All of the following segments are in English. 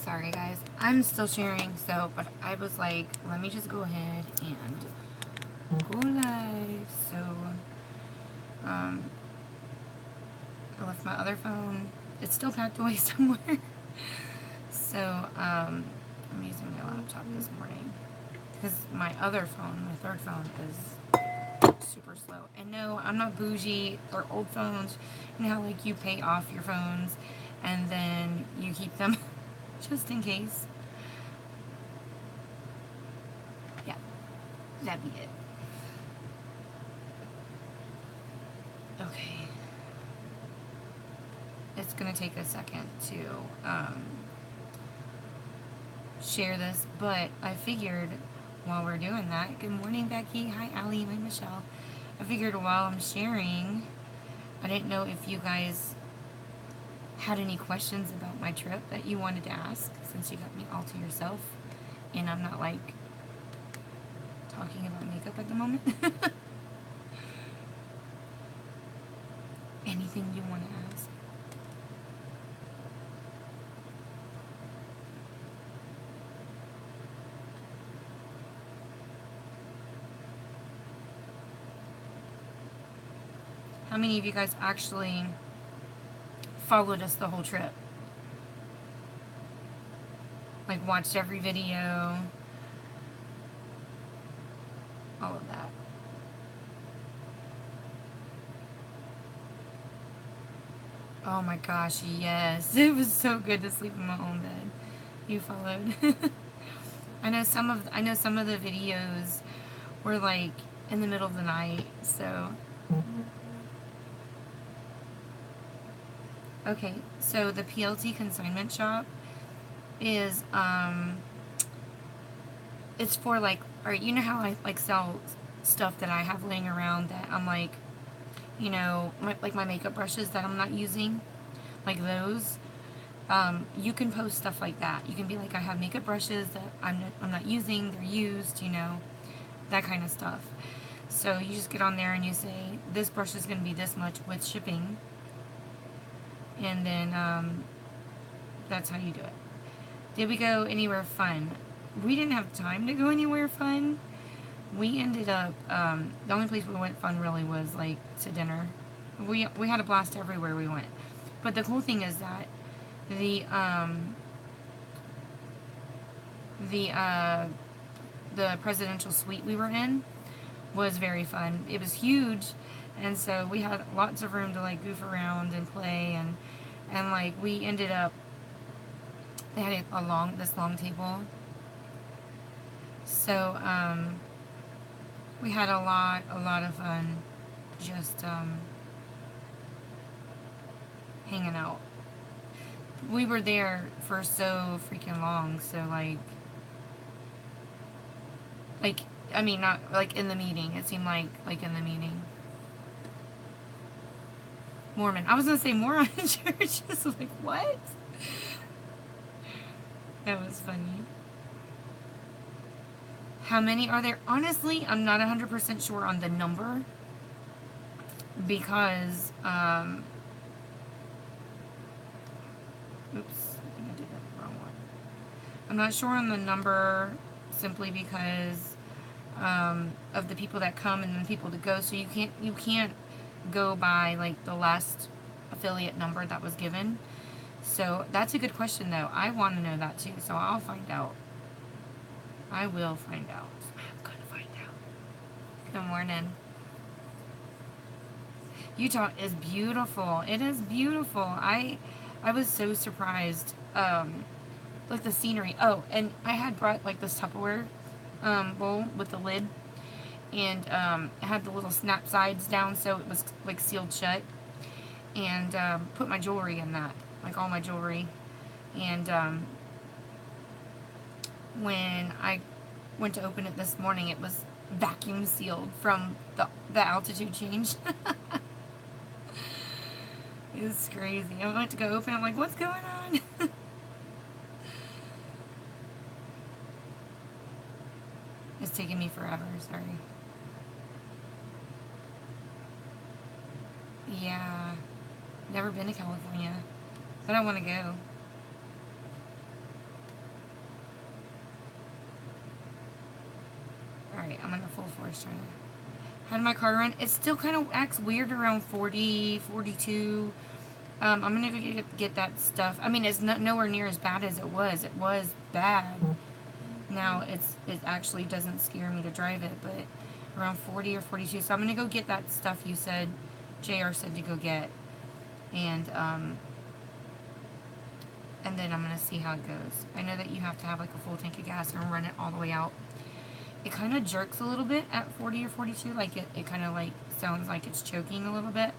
Sorry guys, I'm still sharing, so, but I was like, let me just go ahead and go live. So, um, I left my other phone. It's still packed away somewhere. So, I'm using my laptop this morning because my other phone, my third phone, is super slow. And no, I'm not bougie or old phones. You know how like you pay off your phones and then you keep them just in case. Yeah, that'd be it. Okay. It's gonna take a second to share this, but I figured while we're doing that, good morning, Becky. Hi, Allie. Hi, Michelle. I figured while I'm sharing, I didn't know if you guys had any questions about my trip that you wanted to ask since you got me all to yourself and I'm not like talking about makeup at the moment. Anything you want to ask? How many of you guys actually followed us the whole trip? Like watched every video, all of that. Oh my gosh, yes. It was so good to sleep in my own bed. You followed. I know some of the videos were like in the middle of the night, so okay. So the PLT consignment shop is it's for like, or you know how I like sell stuff that I have laying around that I'm like, you know, like my makeup brushes that I'm not using, like those. You can post stuff like that. You can be like, I have makeup brushes that I'm not using, they're used, you know, that kind of stuff. So you just get on there and you say, this brush is going to be this much with shipping, and then that's how you do it. Did we go anywhere fun? We didn't have time to go anywhere fun. We ended up, the only place we went fun really was like to dinner. We had a blast everywhere we went. But the cool thing is that the the uh, the presidential suite we were in was very fun. It was huge, and so we had lots of room to like goof around and play and like we ended up they had this long table, so we had a lot of fun just hanging out. We were there for so freaking long, so like I mean not like in the meeting. It seemed like in the meeting. Mormon. I was gonna say moron church. Just like what? That was funny. How many are there? Honestly, I'm not 100% sure on the number because oops, I think I did that wrong one. I'm not sure on the number simply because of the people that come and the people that go. So you can't go by like the last affiliate number that was given. So that's a good question though. I want to know that too. So I'll find out. I will find out. I'm gonna find out. Good morning. Utah is beautiful. It is beautiful. I was so surprised. Like the scenery. Oh, and I had brought like this Tupperware bowl with the lid, and it had the little snap sides down, so it was like sealed shut. And put my jewelry in that, like all my jewelry. And when I went to open it this morning, it was vacuum sealed from the altitude change. It was crazy. I went to go open it, I'm like, what's going on? It's taking me forever, sorry. Yeah. Never been to California. But I want to go. Alright, I'm gonna full force trying to... How did my car run? It still kind of acts weird around 40, 42. I'm gonna go get that stuff. I mean, it's nowhere near as bad as it was. It was bad. Now it actually doesn't scare me to drive it, but around 40 or 42. So I'm gonna go get that stuff you said, JR said to go get, and then I'm gonna see how it goes. I know that you have to have like a full tank of gas and run it all the way out. It kind of jerks a little bit at 40 or 42, like it kind of like sounds like it's choking a little bit.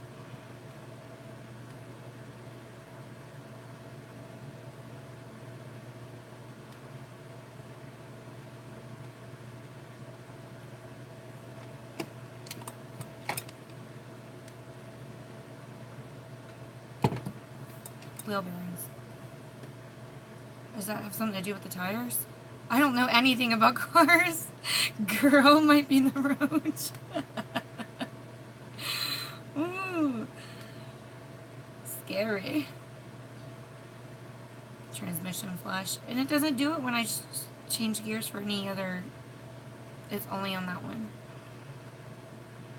Wheel bearings. Does that have something to do with the tires? I don't know anything about cars. Girl might be the roach. Ooh. Scary. Transmission flash. And it doesn't do it when I change gears for any other. It's only on that one.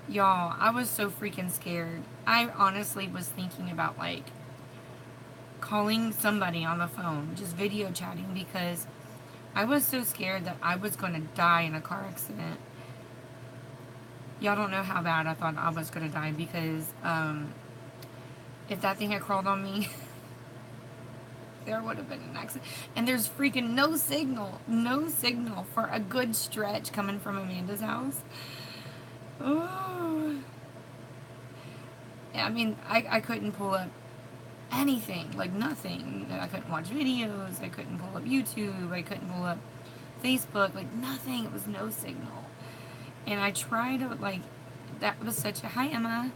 Y'all, I was so freaking scared. I honestly was thinking about like calling somebody on the phone, just video chatting, because I was so scared that I was going to die in a car accident. Y'all don't know how bad I thought I was going to die, because if that thing had crawled on me, there would have been an accident. And there's freaking no signal for a good stretch coming from Amanda's house. Oh. I mean, I couldn't pull up anything, like nothing. I couldn't watch videos, I couldn't pull up YouTube, I couldn't pull up Facebook, like nothing. It was no signal. And I tried to, like, that was such a, hi Emma,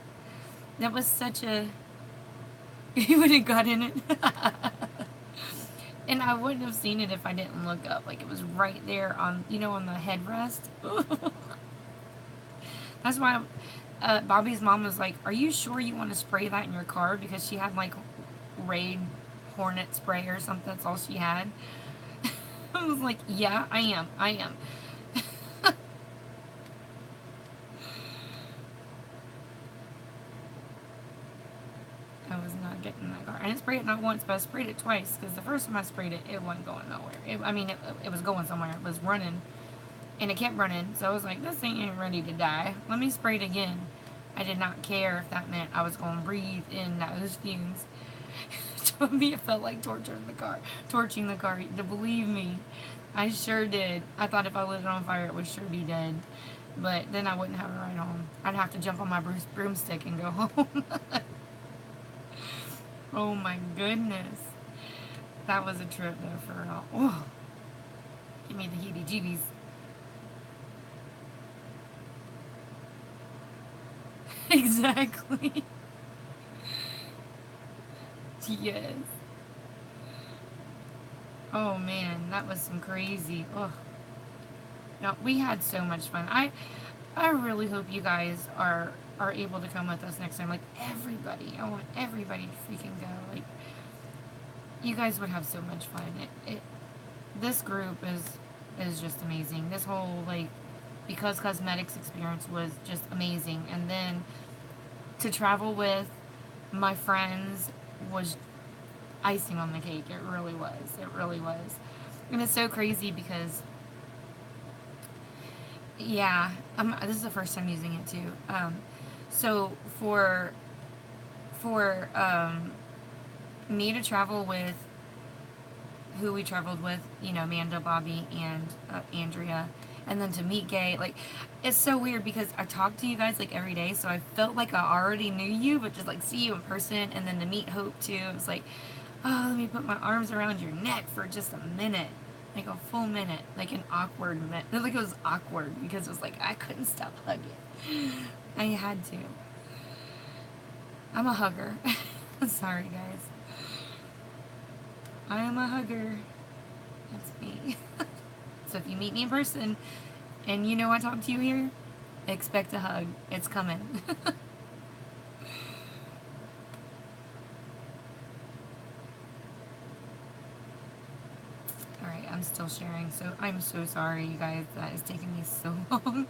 that was such a, you would have got in it. And I wouldn't have seen it if I didn't look up. Like, it was right there on, you know, on the headrest. That's why Bobby's mom was like, are you sure you want to spray that in your car? Because she had like Raid Hornet spray or something. That's all she had. I was like, yeah, I am. I was not getting in that car. I didn't spray it not once, but I sprayed it twice. Because the first time I sprayed it, it wasn't going nowhere. It was going somewhere. It was running. And it kept running. So I was like, this thing ain't ready to die. Let me spray it again. I did not care if that meant I was going to breathe in those fumes. To me, it felt like torturing the car. To believe me, I sure did. I thought if I lit it on fire, it would sure be dead. But then I wouldn't have a ride home. I'd have to jump on my broomstick and go home. Oh my goodness. That was a trip though for real. Oh, give me the heebie-jeebies. Exactly. Yes. Oh man, that was some crazy. Oh, no, we had so much fun. I really hope you guys are able to come with us next time. Like everybody, I want everybody to freaking go. Like you guys would have so much fun. This group is just amazing. This whole like Because Cosmetics experience was just amazing, and then to travel with my friends was icing on the cake. It really was. It really was. And it's so crazy because, yeah, this is the first time using it too. So for me to travel with who we traveled with, you know, Amanda, Bobby, and Andrea, and then to meet Gay, like, it's so weird because I talk to you guys, like, every day, so I felt like I already knew you, but just, like, see you in person, and then to meet Hope, too, it was like, oh, let me put my arms around your neck for just a minute, like, a full minute, like, an awkward minute, like, it was awkward, because it was like, I couldn't stop hugging, I had to. I'm a hugger. Sorry, guys. I am a hugger. That's me. So if you meet me in person and you know I talk to you here, expect a hug. It's coming. Alright. Okay, I'm still sharing, so I'm so sorry, you guys. That is taking me so long.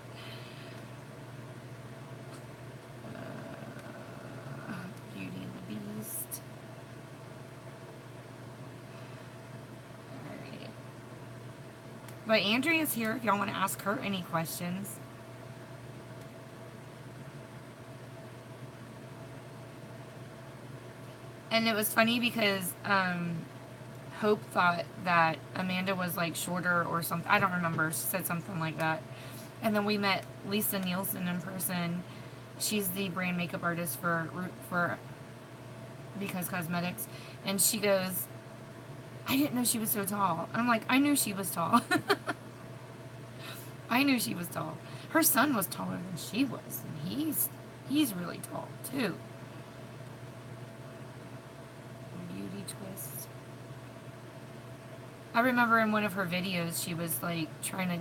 Beauty and the Beast. Alright. But Andrea's here if y'all want to ask her any questions. And it was funny because Hope thought that Amanda was like shorter or something. I don't remember. She said something like that. And then we met Lisa Nielsen in person. She's the brand makeup artist for Because Cosmetics. And she goes, I didn't know she was so tall. I'm like, I knew she was tall. I knew she was tall. Her son was taller than she was. And he's really tall too. Beauty twist. I remember in one of her videos she was like trying to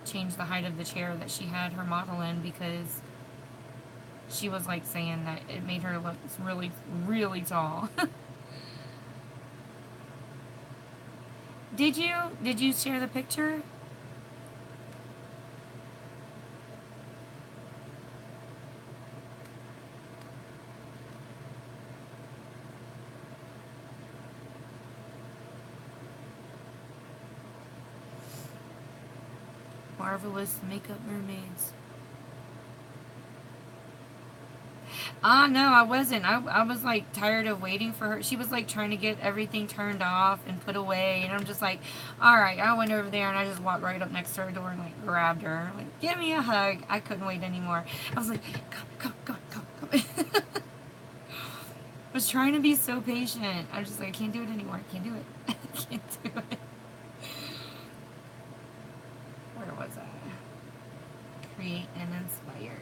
change the height of the chair that she had her model in because she was like saying that it made her look really, really tall. Did you share the picture? Marvelous Makeup Mermaids. No, I wasn't. I was like tired of waiting for her. She was like trying to get everything turned off and put away. And I'm just like, all right. I went over there and I just walked right up next to her door and like grabbed her. Like, give me a hug. I couldn't wait anymore. I was like, come. I was trying to be so patient. I was just like, I can't do it anymore. I can't do it. I can't do it. Where was I? Create and inspire.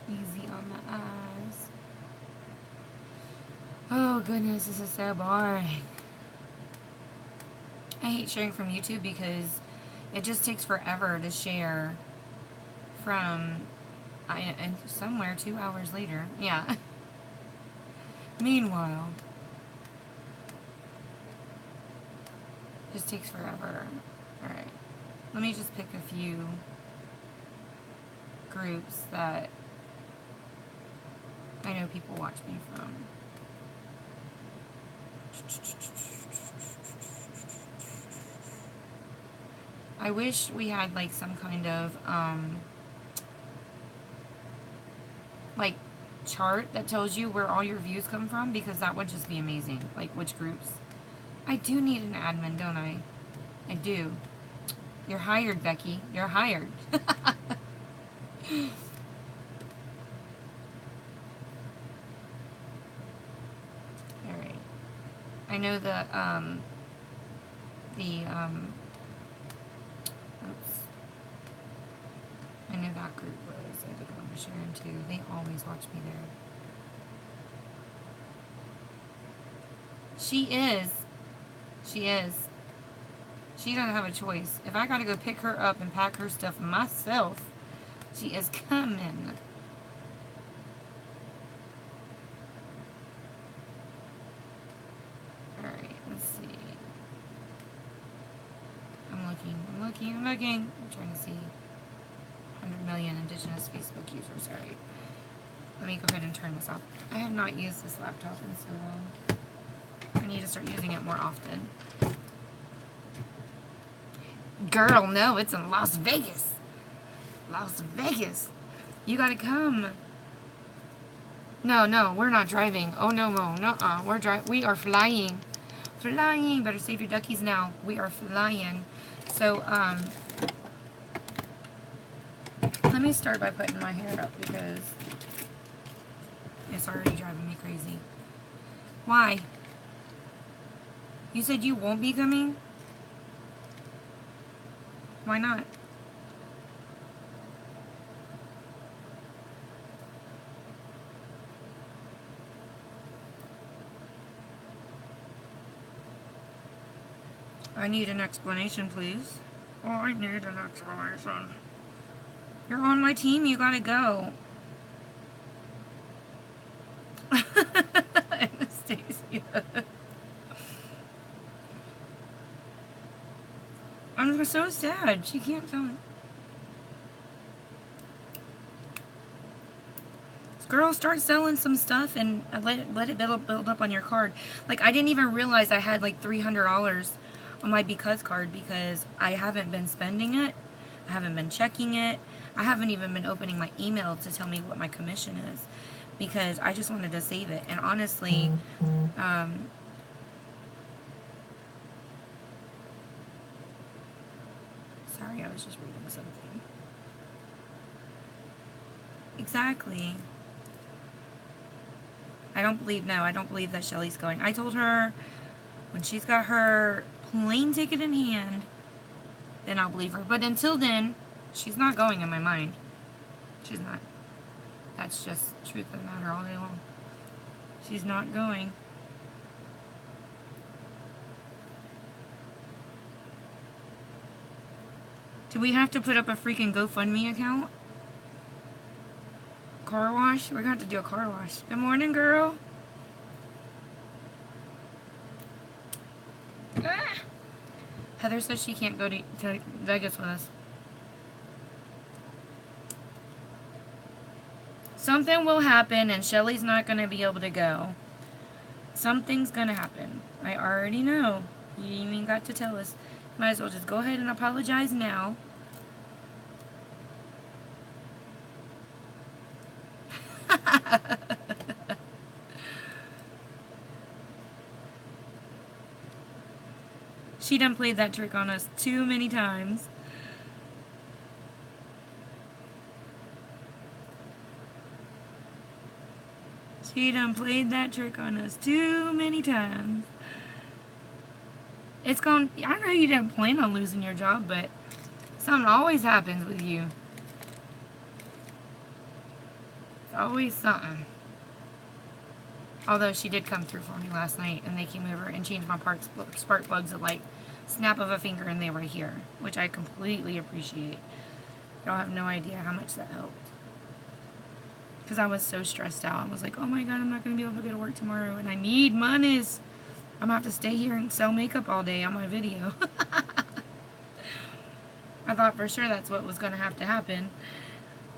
Easy on the eyes. Oh goodness, this is so boring. I hate sharing from YouTube because it just takes forever to share from and somewhere 2 hours later. Yeah. Meanwhile, just takes forever. Alright. Let me just pick a few groups that I know people watch me from. I wish we had like some kind of like chart that tells you where all your views come from, because that would just be amazing. Like which groups. I do need an admin, don't I? I do. You're hired, Becky. You're hired. Alright. I know oops. I know that group was. I did want to share them too. They always watch me there. She is. She is. She doesn't have a choice. If I gotta go pick her up and pack her stuff myself, she is coming. Alright, let's see. I'm looking. I'm trying to see. 100 million Indigenous Facebook users. Alright. Let me go ahead and turn this off. I have not used this laptop in so long. I need to start using it more often. Girl, no, it's in Las Vegas. Las Vegas. You gotta come. No, we're not driving. Oh, no. We are flying. Flying. Better save your duckies now. We are flying. So, let me start by putting my hair up because it's already driving me crazy. Why? You said you won't be coming? Why not? I need an explanation, please. Oh, I need an explanation. You're on my team, you gotta go. Anastasia. I'm so sad. She can't tell me. Girl, start selling some stuff and let it build up on your card. Like, I didn't even realize I had like $300 on my Because card because I haven't been spending it. I haven't been checking it. I haven't even been opening my email to tell me what my commission is because I just wanted to save it. And honestly, sorry, I was just reading something. Exactly. I don't believe that Shelly's going. I told her when she's got her plane ticket in hand, then I'll believe her. But until then, she's not going in my mind. She's not. That's just truth of the matter all day long. She's not going. Do we have to put up a freaking GoFundMe account? Car wash? We're going to have to do a car wash. Good morning, girl. Ah. Heather says she can't go to Vegas with us. Something will happen and Shelly's not going to be able to go. Something's going to happen. I already know. You even got to tell us. Might as well just go ahead and apologize now. She done played that trick on us too many times. She done played that trick on us too many times. It's gone. I know you didn't plan on losing your job, but something always happens with you. It's always something. Although she did come through for me last night, and they came over and changed my spark plugs at like snap of a finger, and they were here, which I completely appreciate. Y'all have no idea how much that helped. Because I was so stressed out. I was like, oh my god, I'm not going to be able to go to work tomorrow, and I need monies. I'm going to have to stay here and sell makeup all day on my video. I thought for sure that's what was going to happen.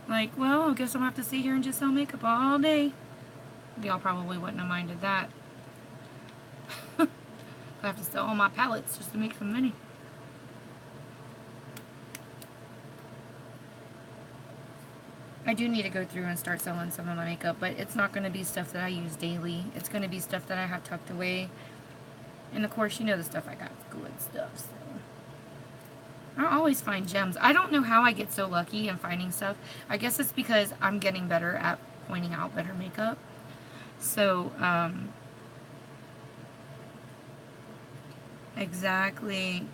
Like, well, I guess I'm going to have to stay here and just sell makeup all day. Y'all probably wouldn't have minded that. I have to sell all my palettes just to make some money. I do need to go through and start selling some of my makeup, but it's not going to be stuff that I use daily. It's going to be stuff that I have tucked away. And of course, you know the stuff I got, good stuff. So I always find gems. I don't know how I get so lucky in finding stuff. I guess it's because I'm getting better at pointing out better makeup. So, exactly.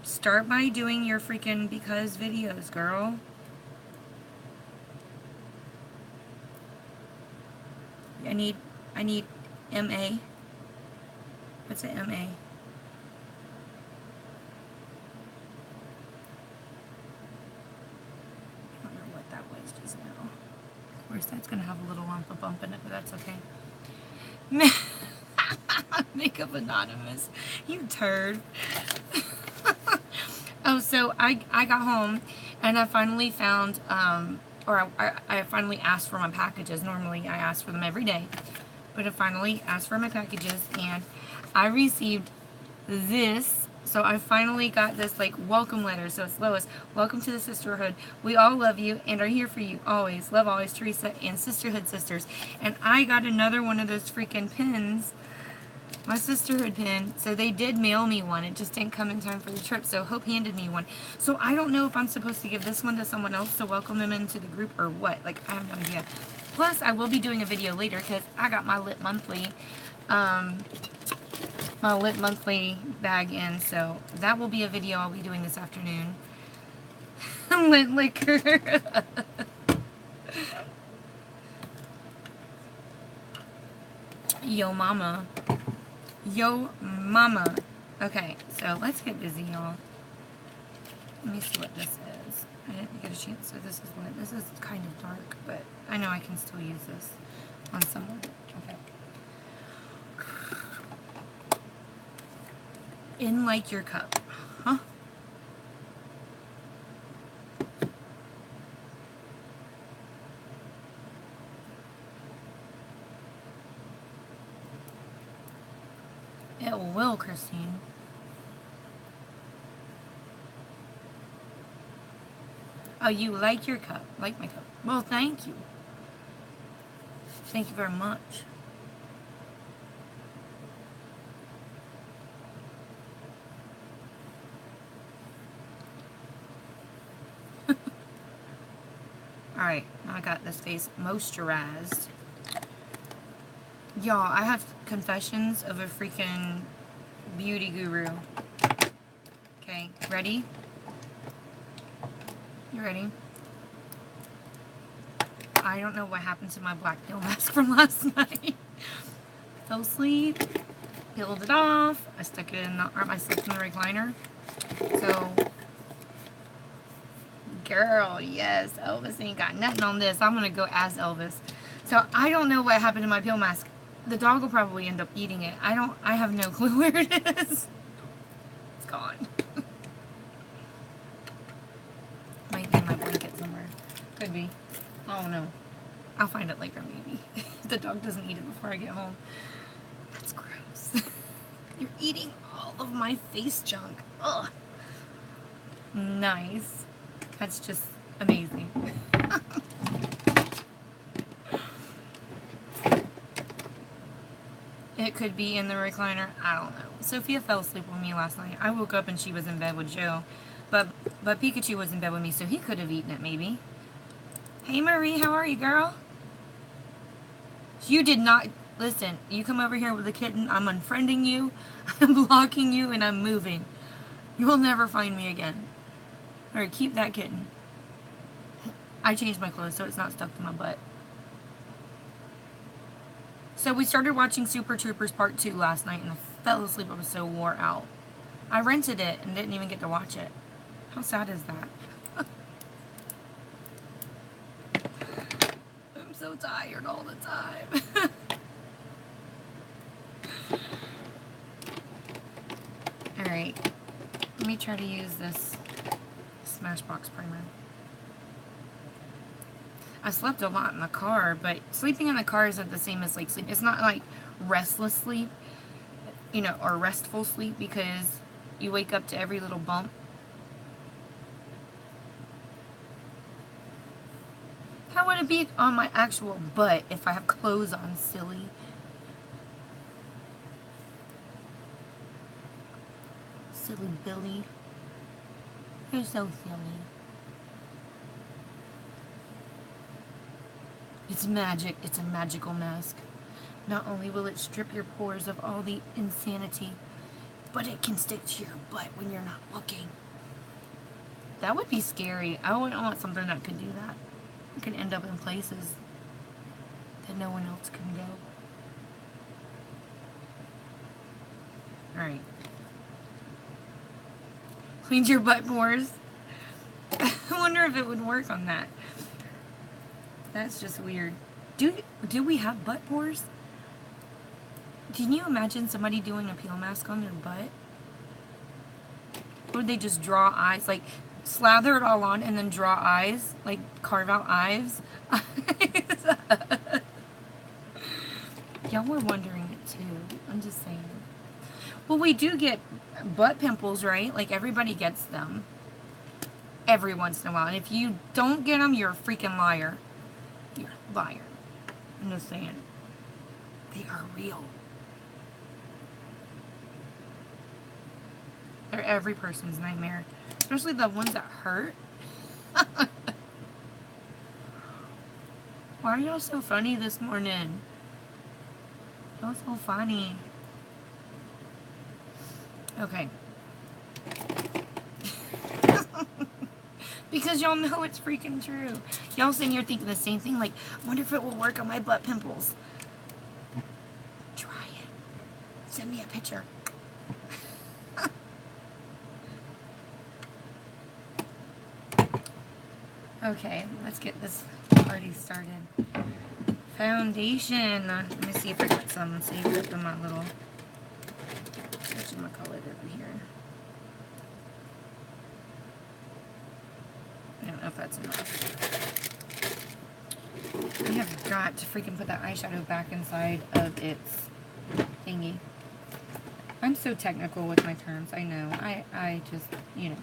Start by doing your freaking Because videos, girl. I need MA. What's an MA? I don't know what that was just now. Of course, that's going to have a little lump of bump in it, but that's okay. Makeup Anonymous. You turd. Oh, so I got home, and I finally found, I finally asked for my packages. Normally, I ask for them every day. But I finally asked for my packages, and I received this. So I finally got this, like, welcome letter. So it's Lois. Welcome to the sisterhood. We all love you and are here for you always. Love always, Teresa and Sisterhood Sisters. And I got another one of those freaking pins. My sisterhood pin. So they did mail me one. It just didn't come in time for the trip. So Hope handed me one. So I don't know if I'm supposed to give this one to someone else to welcome them into the group or what. Like, I have no idea. Plus, I will be doing a video later because I got my Lit Monthly, bag in. So that will be a video I'll be doing this afternoon. Lit liquor. Yo mama. Yo mama. Okay, so let's get busy, y'all. Let me see what this is. I didn't get a chance, so this is kind of dark, but I know I can still use this on someone. Okay. In like your cup. Huh? It will, Christine. Oh, you like your cup. Like my cup. Well, thank you. Thank you very much. Alright, now I got this face moisturized. Y'all, I have confessions of a freaking beauty guru. Okay, ready? You ready? I don't know what happened to my black peel mask from last night. Fell asleep, peeled it off. I stuck it in the arm. I slept in the recliner. So, girl, yes, Elvis ain't got nothing on this. I'm gonna go as Elvis. So I don't know what happened to my peel mask. The dog will probably end up eating it. I have no clue where it is. It's gone. Might be in my blanket somewhere. Could be. I don't know. I'll find it later, maybe. If the dog doesn't eat it before I get home. That's gross. You're eating all of my face junk. Ugh. Nice. That's just amazing. It could be in the recliner. I don't know. Sophia fell asleep with me last night. I woke up and she was in bed with Joe. But Pikachu was in bed with me, so he could have eaten it, maybe. Hey, Marie, how are you, girl? You did not... Listen, you come over here with a kitten, I'm unfriending you, I'm blocking you, and I'm moving. You will never find me again. Alright, keep that kitten. I changed my clothes so it's not stuck to my butt. So we started watching Super Troopers Part 2 last night and I fell asleep. I was so wore out. I rented it and didn't even get to watch it. How sad is that? I'm so tired all the time. Alright. Let me try to use this Smashbox primer. I slept a lot in the car, but sleeping in the car isn't the same as like sleep. It's not like restless sleep, you know, or restful sleep because you wake up to every little bump. How would it be on my actual butt if I have clothes on, silly? Silly Billy. You're so silly. It's magic. It's a magical mask. Not only will it strip your pores of all the insanity, but it can stick to your butt when you're not looking. That would be scary. I wouldn't want something that could do that. It could end up in places that no one else can go. Alright. Cleans your butt pores. I wonder if it would work on that. That's just weird. Do we have butt pores? Can you imagine somebody doing a peel mask on their butt? Or would they just draw eyes? Like, slather it all on and then draw eyes? Like, carve out eyes? Y'all were wondering it too. I'm just saying. Well, we do get butt pimples, right? Like, everybody gets them. Every once in a while. And if you don't get them, you're a freaking liar. You're a liar. I'm just saying. They are real. They're every person's nightmare. Especially the ones that hurt. Why are y'all so funny this morning? Y'all so funny. Okay. Because y'all know it's freaking true. Y'all sitting here thinking the same thing, like, I wonder if it will work on my butt pimples. Try it. Send me a picture. Okay, let's get this party started. Foundation. Let me see if I got some saved up in my little whatchamacallit over here. I don't know if that's enough. I have got to freaking put that eyeshadow back inside of its thingy. I'm so technical with my terms. I know. I just, you know.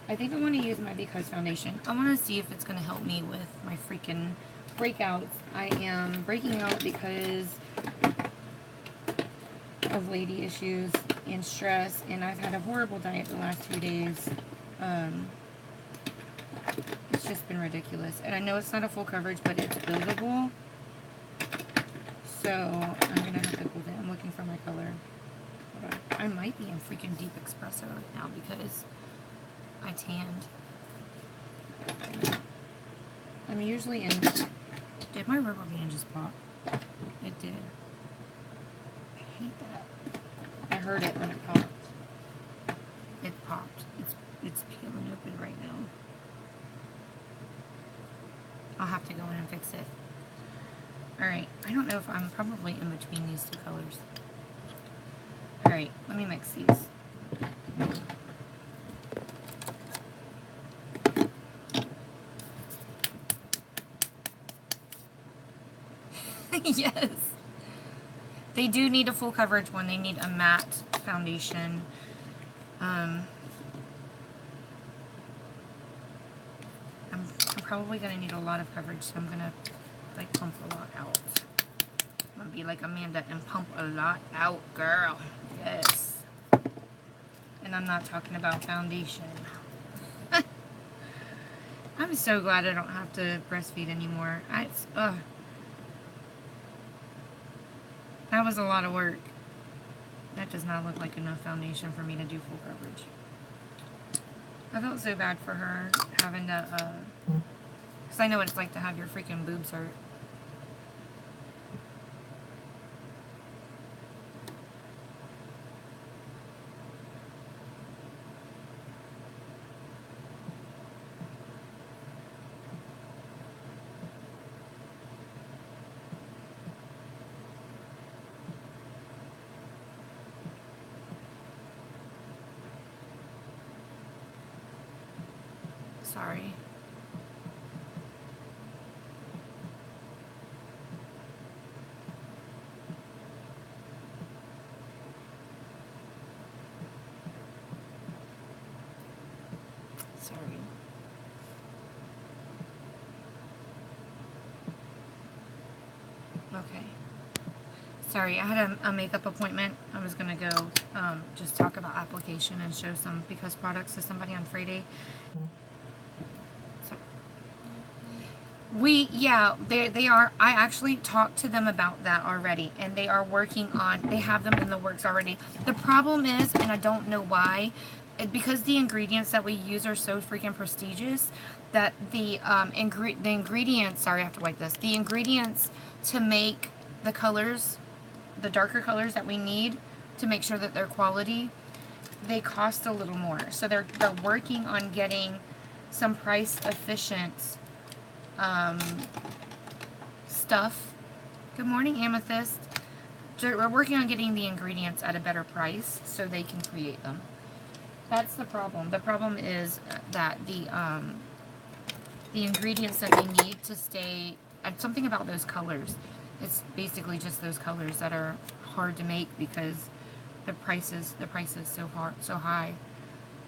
I think I want to use my Because foundation. I want to see if it's going to help me with my freaking breakouts. I am breaking out because of lady issues and stress, and I've had a horrible diet the last 2 days. It's just been ridiculous. And I know it's not a full coverage, but it's buildable. So I'm going to have to go there. I'm looking for my color. Hold on. I might be in freaking deep espresso right now because I tanned. I'm usually in... Did my rubber band just pop? It did. I hate that. I heard it when it popped. It popped. It's peeling open right now. I'll have to go in and fix it. Alright, I don't know if I'm probably in between these two colors. Alright, let me mix these. Yes. They do need a full coverage one. They need a matte foundation. I'm probably going to need a lot of coverage, so I'm going to like pump a lot out. I'm going to be like Amanda and pump a lot out, girl. Yes. And I'm not talking about foundation. I'm so glad I don't have to breastfeed anymore. That was a lot of work. That does not look like enough foundation for me to do full coverage. I felt so bad for her having to, because I know what it's like to have your freaking boobs hurt. Sorry. Sorry. Okay. Sorry, I had a makeup appointment. I was going to go just talk about application and show some Because products to somebody on Friday. They are. I actually talked to them about that already, and they are working on, they have them in the works already. The problem is, and I don't know why, because the ingredients that we use are so freaking prestigious, that the ingredients, sorry, I have to wipe this, the ingredients to make the colors, the darker colors that we need to make sure that they're quality, they cost a little more. So they're working on getting some price efficient stuff. Good morning, Amethyst. We're working on getting the ingredients at a better price so they can create them. That's the problem. The problem is that the ingredients that they need to stay, and something about those colors. It's basically just those colors that are hard to make because the price is so high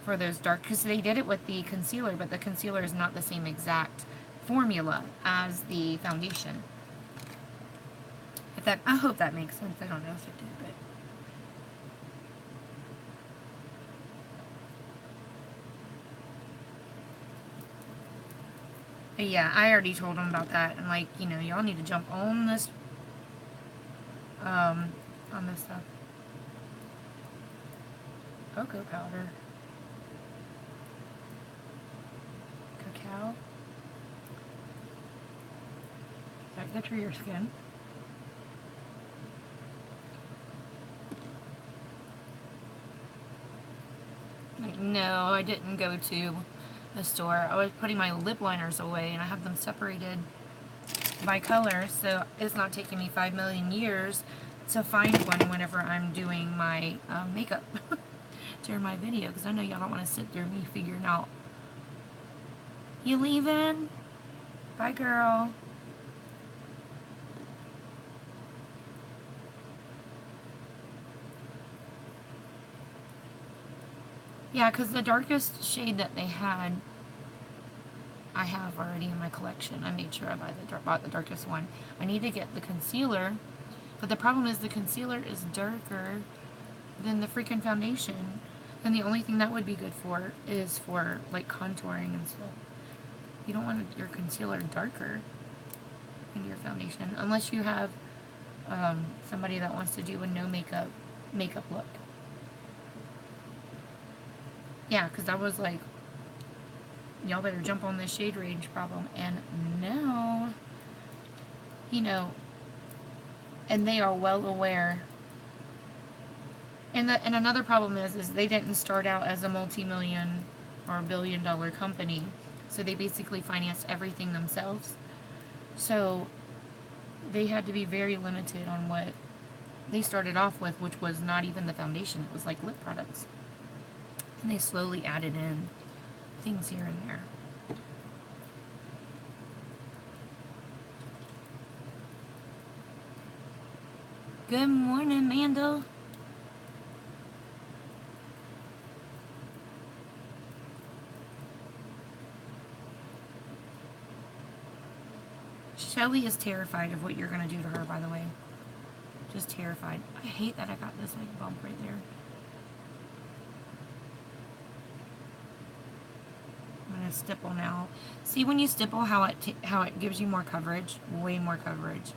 for those dark, because they did it with the concealer, but the concealer is not the same exact formula as the foundation. I hope that makes sense. I don't know if it did, but yeah, I already told them about that, and like, you know, y'all need to jump on this stuff. Cocoa powder. Cacao. Is that good for your skin? Like, no, I didn't go to a store. I was putting my lip liners away, and I have them separated by color, so it's not taking me 5 million years to find one whenever I'm doing my makeup during my video, because I know y'all don't want to sit through me figuring out. You leaving? Bye, girl. Yeah, because the darkest shade that they had, I have already in my collection. I made sure I bought the darkest one. I need to get the concealer, but the problem is the concealer is darker than the freaking foundation. And the only thing that would be good for is for, like, contouring and stuff. You don't want your concealer darker than your foundation, unless you have somebody that wants to do a no makeup look. Yeah, because I was like, y'all better jump on this shade range problem. And now, you know, and they are well aware. And another problem is they didn't start out as a multi-million or $1 billion company. So they basically financed everything themselves. So they had to be very limited on what they started off with, which was not even the foundation. It was like lip products. And they slowly added in things here and there. Good morning, Mandel. Shelly is terrified of what you're going to do to her, by the way. Just terrified. I hate that I got this like bump right there. I'm going to stipple now. See when you stipple how it gives you more coverage? Way more coverage.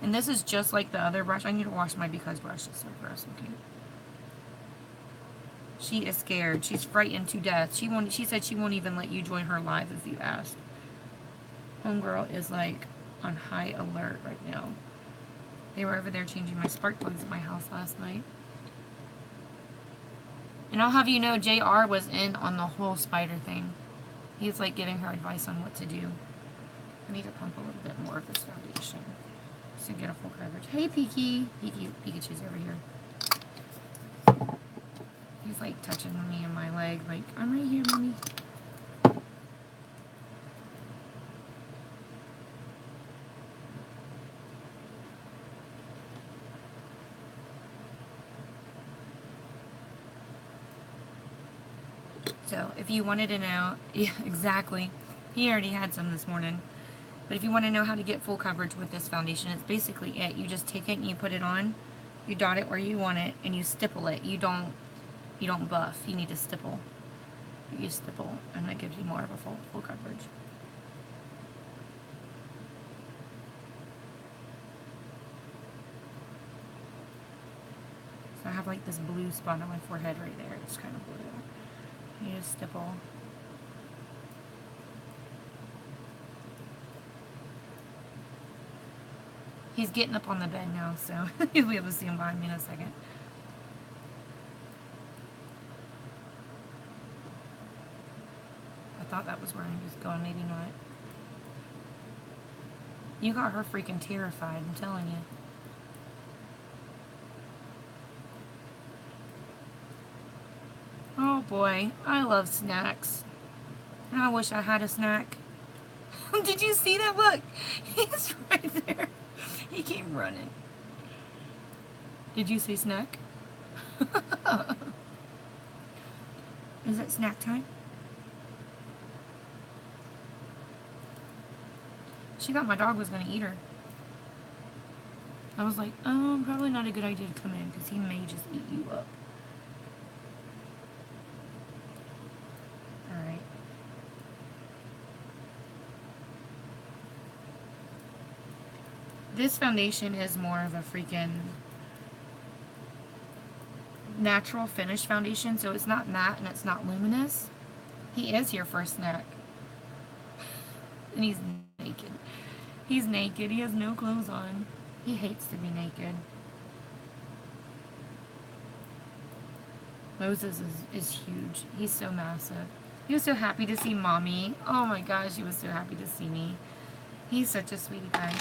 And this is just like the other brush. I need to wash my Because brush. It's so gross looking. She is scared. She's frightened to death. She said she won't even let you join her live if you ask. Homegirl is like on high alert right now. They were over there changing my spark plugs at my house last night. And I'll have you know, JR was in on the whole spider thing. He's like giving her advice on what to do. I need to pump a little bit more of this foundation to get a full coverage. Hey, Peaky. Pikachu's over here. He's like touching me and my leg, like, I'm right here, mommy. So, if you wanted to know, yeah, exactly. He already had some this morning. But if you want to know how to get full coverage with this foundation, it's basically it. You just take it and you put it on, you dot it where you want it, and you stipple it. You don't buff. You need to stipple. You stipple, and that gives you more of a full coverage. So I have like this blue spot on my forehead right there. It's kind of blue. You just stipple. He's getting up on the bed now, so you'll be able to see him behind me in a second. I thought that was where he was going, maybe not. You got her freaking terrified, I'm telling you. Oh boy, I love snacks. And I wish I had a snack. Did you see that? Look, he's right there. He came running. Did you say snack? Is it snack time? She thought my dog was going to eat her. I was like, probably not a good idea to come in because he may just eat you up. Alright. This foundation is more of a freaking natural finish foundation, so it's not matte and it's not luminous. He is here for a snack. And he's naked. He's naked. He has no clothes on. He hates to be naked. Moses is huge. He's so massive. He was so happy to see mommy. Oh my gosh, he was so happy to see me. He's such a sweetie pie.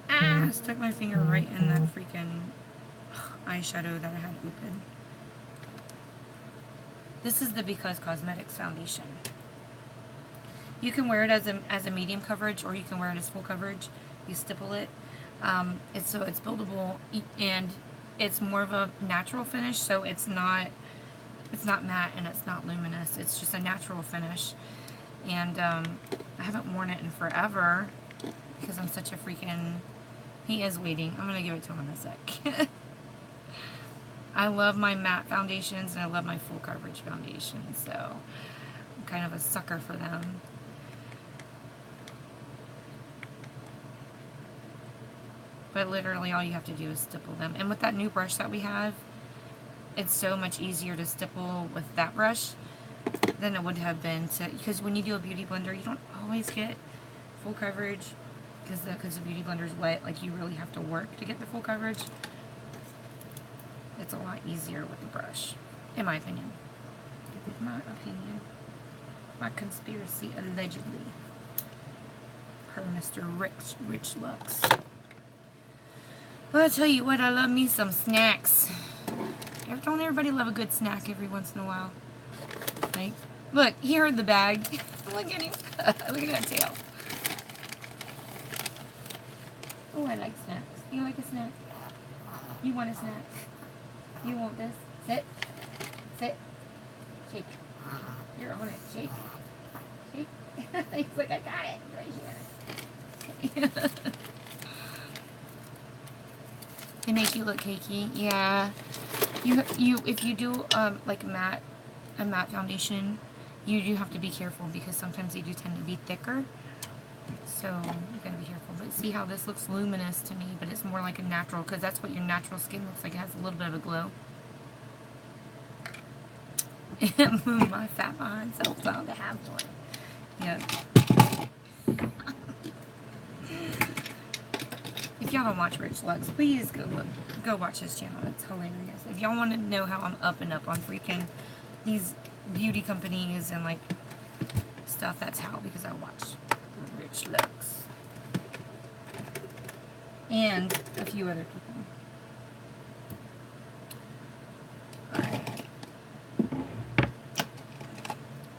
Ah, stuck my finger right in that freaking eyeshadow that I had open. This is the Because Cosmetics foundation. You can wear it as a medium coverage, or you can wear it as full coverage. You stipple it. It's buildable, and it's more of a natural finish, so it's not matte and it's not luminous. It's just a natural finish. And I haven't worn it in forever because I'm such a freaking... He is waiting. I'm going to give it to him in a sec. I love my matte foundations and I love my full coverage foundations, so I'm kind of a sucker for them. But literally all you have to do is stipple them. And with that new brush that we have, it's so much easier to stipple with that brush than it would have been to... Because when you do a beauty blender, you don't always get full coverage because the beauty blender is wet. Like, you really have to work to get the full coverage. It's a lot easier with the brush, in my opinion. My opinion. My conspiracy, allegedly. Per Mr. Rich Lux. Well, I'll tell you what, I love me some snacks. Don't everybody love a good snack every once in a while? Like, look, he heard the bag. Look at him. Look at that tail. Oh, I like snacks. You like a snack? You want a snack? You want this? Sit. Sit. Shake. You're on it. Shake. Shake. He's like, I got it. Right here. They make you look cakey. Yeah. If you do like a matte foundation, you do have to be careful because sometimes they do tend to be thicker. So you gotta be careful. But see how this looks luminous to me, but it's more like a natural, because that's what your natural skin looks like. It has a little bit of a glow. My fat behind so proud to have one. Yeah. If y'all don't watch Rich Lux, please go watch his channel. It's hilarious. If y'all want to know how I'm up and up on freaking these beauty companies and like stuff, that's how, because I watch Rich Lux and a few other people. Alright.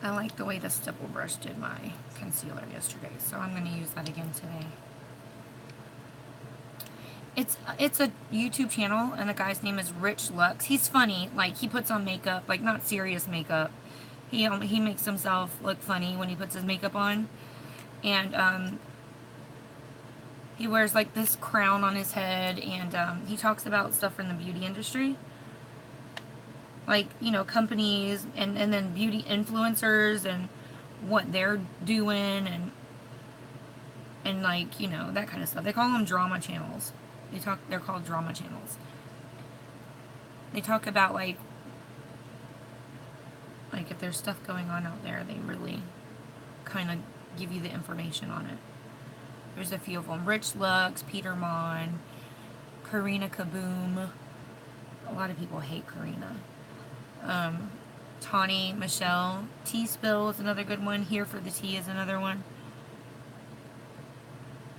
I like the way the stipple brush did my concealer yesterday, so I'm going to use that again today. It's a YouTube channel, and the guy's name is Rich Lux. He's funny. Like, he puts on makeup, like, not serious makeup. He makes himself look funny when he puts his makeup on. And he wears like this crown on his head, and he talks about stuff from the beauty industry, like, you know, companies and then beauty influencers and what they're doing, and like, you know, that kind of stuff. They call them drama channels. They're called drama channels. They talk about like if there's stuff going on out there, they really kind of give you the information on it. There's a few of them. Rich Lux, Peter Mon, Karina Kaboom. A lot of people hate Karina. Tawny Michelle. Tea Spill is another good one. Here for the Tea is another one.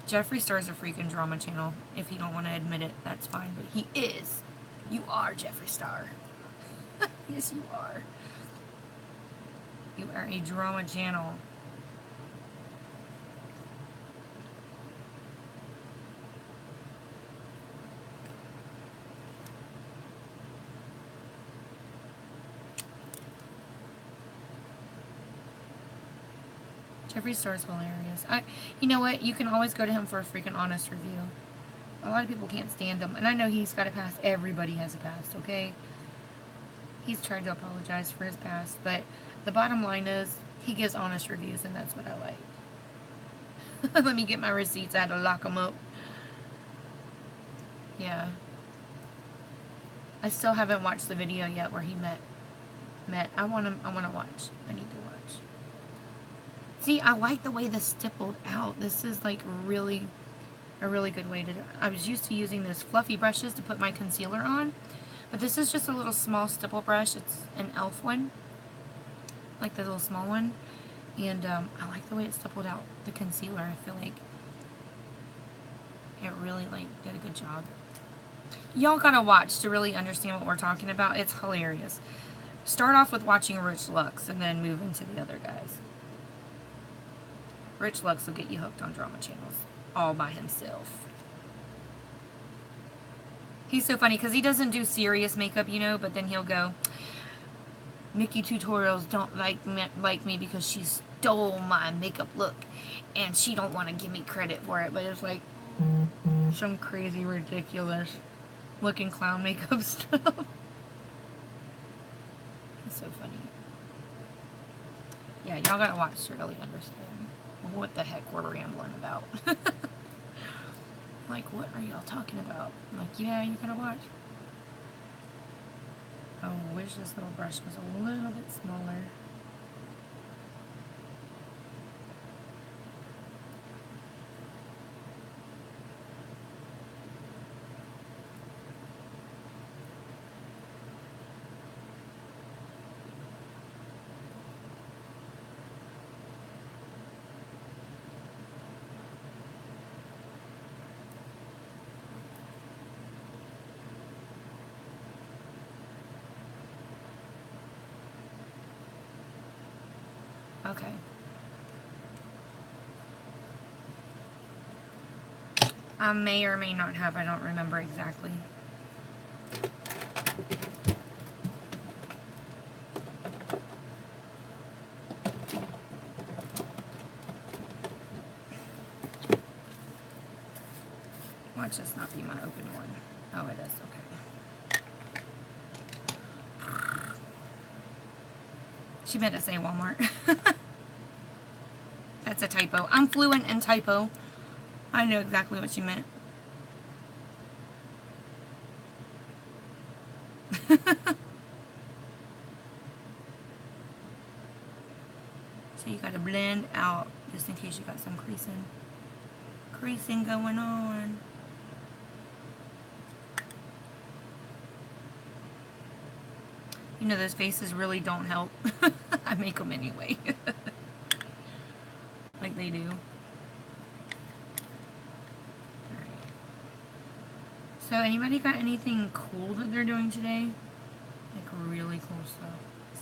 Jeffree Star's a freaking drama channel. If you don't want to admit it, that's fine. But he is. You are Jeffree Star. Yes, you are. You are a drama channel. Jeffree Star's hilarious. You know what? You can always go to him for a freaking honest review. A lot of people can't stand him. And I know he's got a past. Everybody has a past, okay? He's tried to apologize for his past. But the bottom line is, he gives honest reviews, and that's what I like. Let me get my receipts. I had to lock them up. Yeah. I still haven't watched the video yet where he met. I want to watch. I need to watch. See, I like the way this stippled out. This is like a really good way to do it. I was used to using those fluffy brushes to put my concealer on, But this is just a little small stipple brush. It's an e.l.f. one, like the little small one. And I like the way it stippled out the concealer. I feel like it really like did a good job. Y'all gotta watch to really understand what we're talking about. It's hilarious. Start off with watching Rich Lux and then move into the other guys. Rich Lux will get you hooked on drama channels all by himself. He's so funny because he doesn't do serious makeup, you know, but then he'll go, Nikki Tutorials don't like me because she stole my makeup look and she don't want to give me credit for it. But it's like some crazy, ridiculous looking clown makeup stuff. It's so funny. Yeah, y'all gotta watch to really understand what the heck we're rambling about. Like, what are y'all talking about? I'm like, yeah, you gotta watch. Oh, I wish this little brush was a little bit smaller. Okay. I may or may not have, I don't remember exactly. Watch this not be my open one. Oh, it is, okay. She meant to say Walmart. That's a typo. I'm fluent in typo. I know exactly what she meant. So you gotta blend out just in case you got some creasing going on. You know, those faces really don't help. I make them anyway. Like they do. Alright. So anybody got anything cool that they're doing today? Like really cool stuff.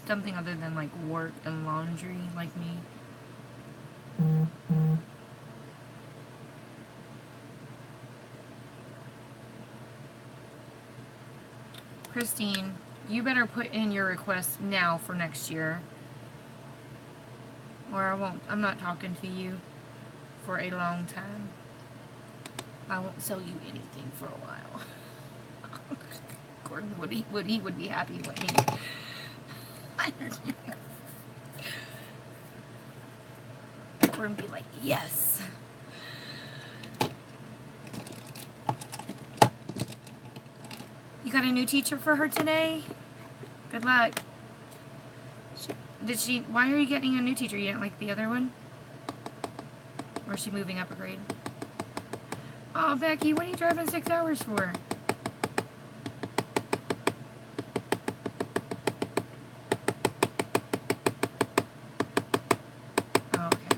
Something other than like work and laundry like me. Christine, you better put in your request now for next year. Or I'm not talking to you for a long time. I won't sell you anything for a while. Gordon would be happy with me. Gordon be like, yes. You got a new teacher for her today? Good luck. Why are you getting a new teacher? You didn't like the other one? Or is she moving up a grade? Oh, Becky, what are you driving 6 hours for? Oh, okay.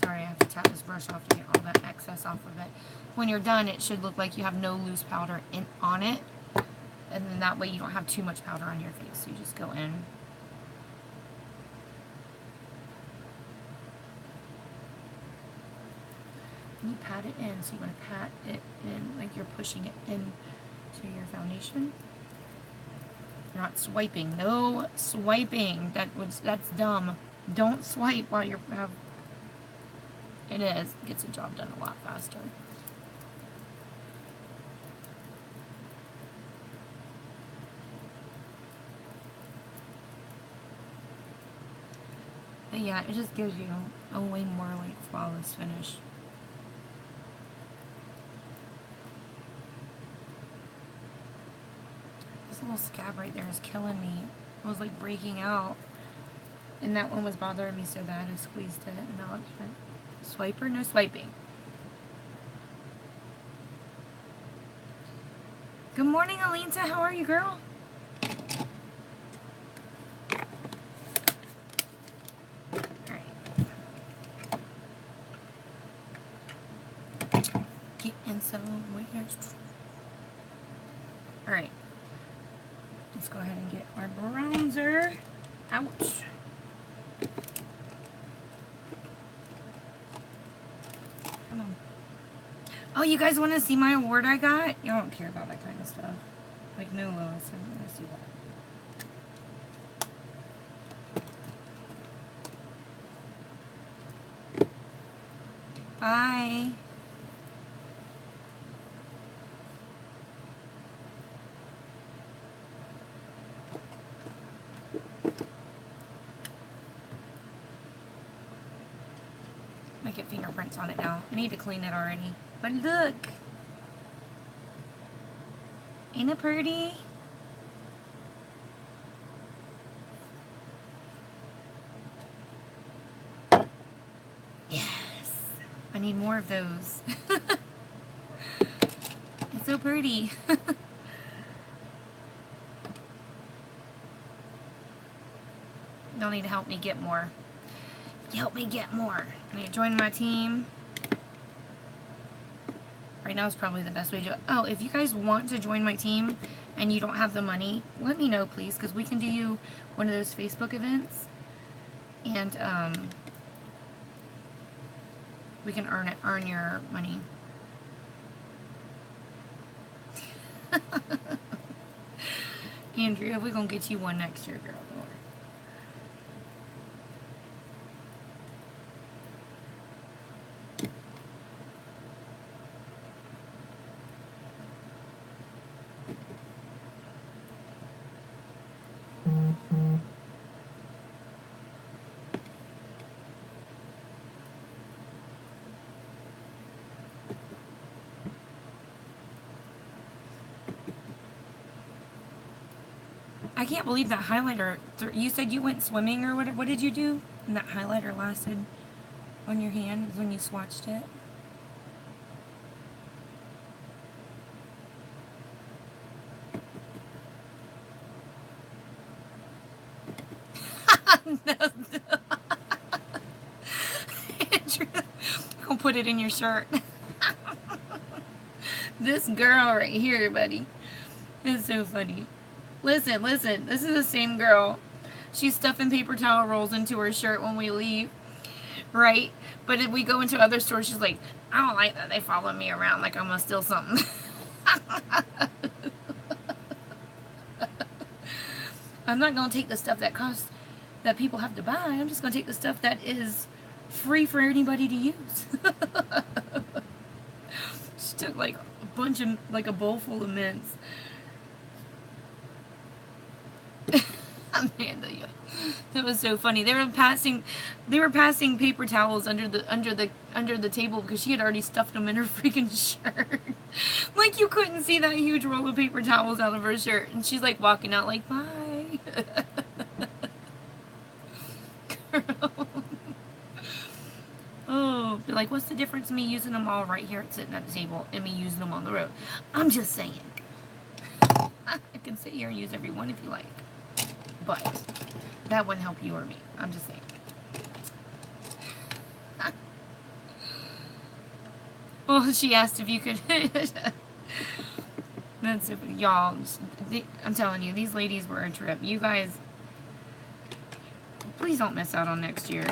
Sorry, I have to tap this brush off to get all that excess off of it. When you're done, it should look like you have no loose powder on it. And then that way you don't have too much powder on your face. So you just go in. And you pat it in. So you want to pat it in like you're pushing it in to your foundation. You're not swiping. No swiping. That's dumb. Don't swipe while you have. It gets the job done a lot faster. But yeah, it just gives you a way more like flawless finish. This little scab right there is killing me. It was like breaking out. And that one was bothering me so bad I squeezed it and now it's fine. Swiper? No swiping. Good morning, Alinta. How are you, girl? Getting somewhere. Alright. Let's go ahead and get our bronzer. Ouch. Come on. Oh, you guys want to see my award I got? You don't care about that kind of stuff. Like, no, Lois. I want to see that. Bye. Might get fingerprints on it now. I need to clean it already. But look. Ain't it pretty? Yes. I need more of those. It's so pretty. Y'all need to help me get more. Help me get more. I need to join my team. Right now is probably the best way to do it. Oh, if you guys want to join my team and you don't have the money, let me know, please, because we can do you one of those Facebook events. And we can earn your money. Andrea, we're gonna get you one next year, girl. Don't worry. I can't believe that highlighter. You said you went swimming or what? What did you do? And that highlighter lasted on your hand when you swatched it. Andrew, I'm gonna put it in your shirt. This girl right here, buddy, is so funny. Listen, this is the same girl. She's stuffing paper towel rolls into her shirt when we leave, right? But if we go into other stores, she's like, I don't like that they follow me around like I'm gonna steal something. I'm not gonna take the stuff that costs, that people have to buy. I'm just gonna take the stuff that is free for anybody to use. She took like a bunch of, like a bowl full of mints. Amanda, yeah. That was so funny. They were passing paper towels under the table because she had already stuffed them in her freaking shirt. Like you couldn't see that huge roll of paper towels out of her shirt, and she's like walking out like bye. Girl. Oh, they're like, what's the difference in me using them all right here sitting at the table and me using them on the road? I'm just saying. I can sit here and use every one if you like. But that wouldn't help you or me. I'm just saying. Well, she asked if you could. That's it, y'all. I'm telling you, these ladies were a trip. You guys, please don't miss out on next year.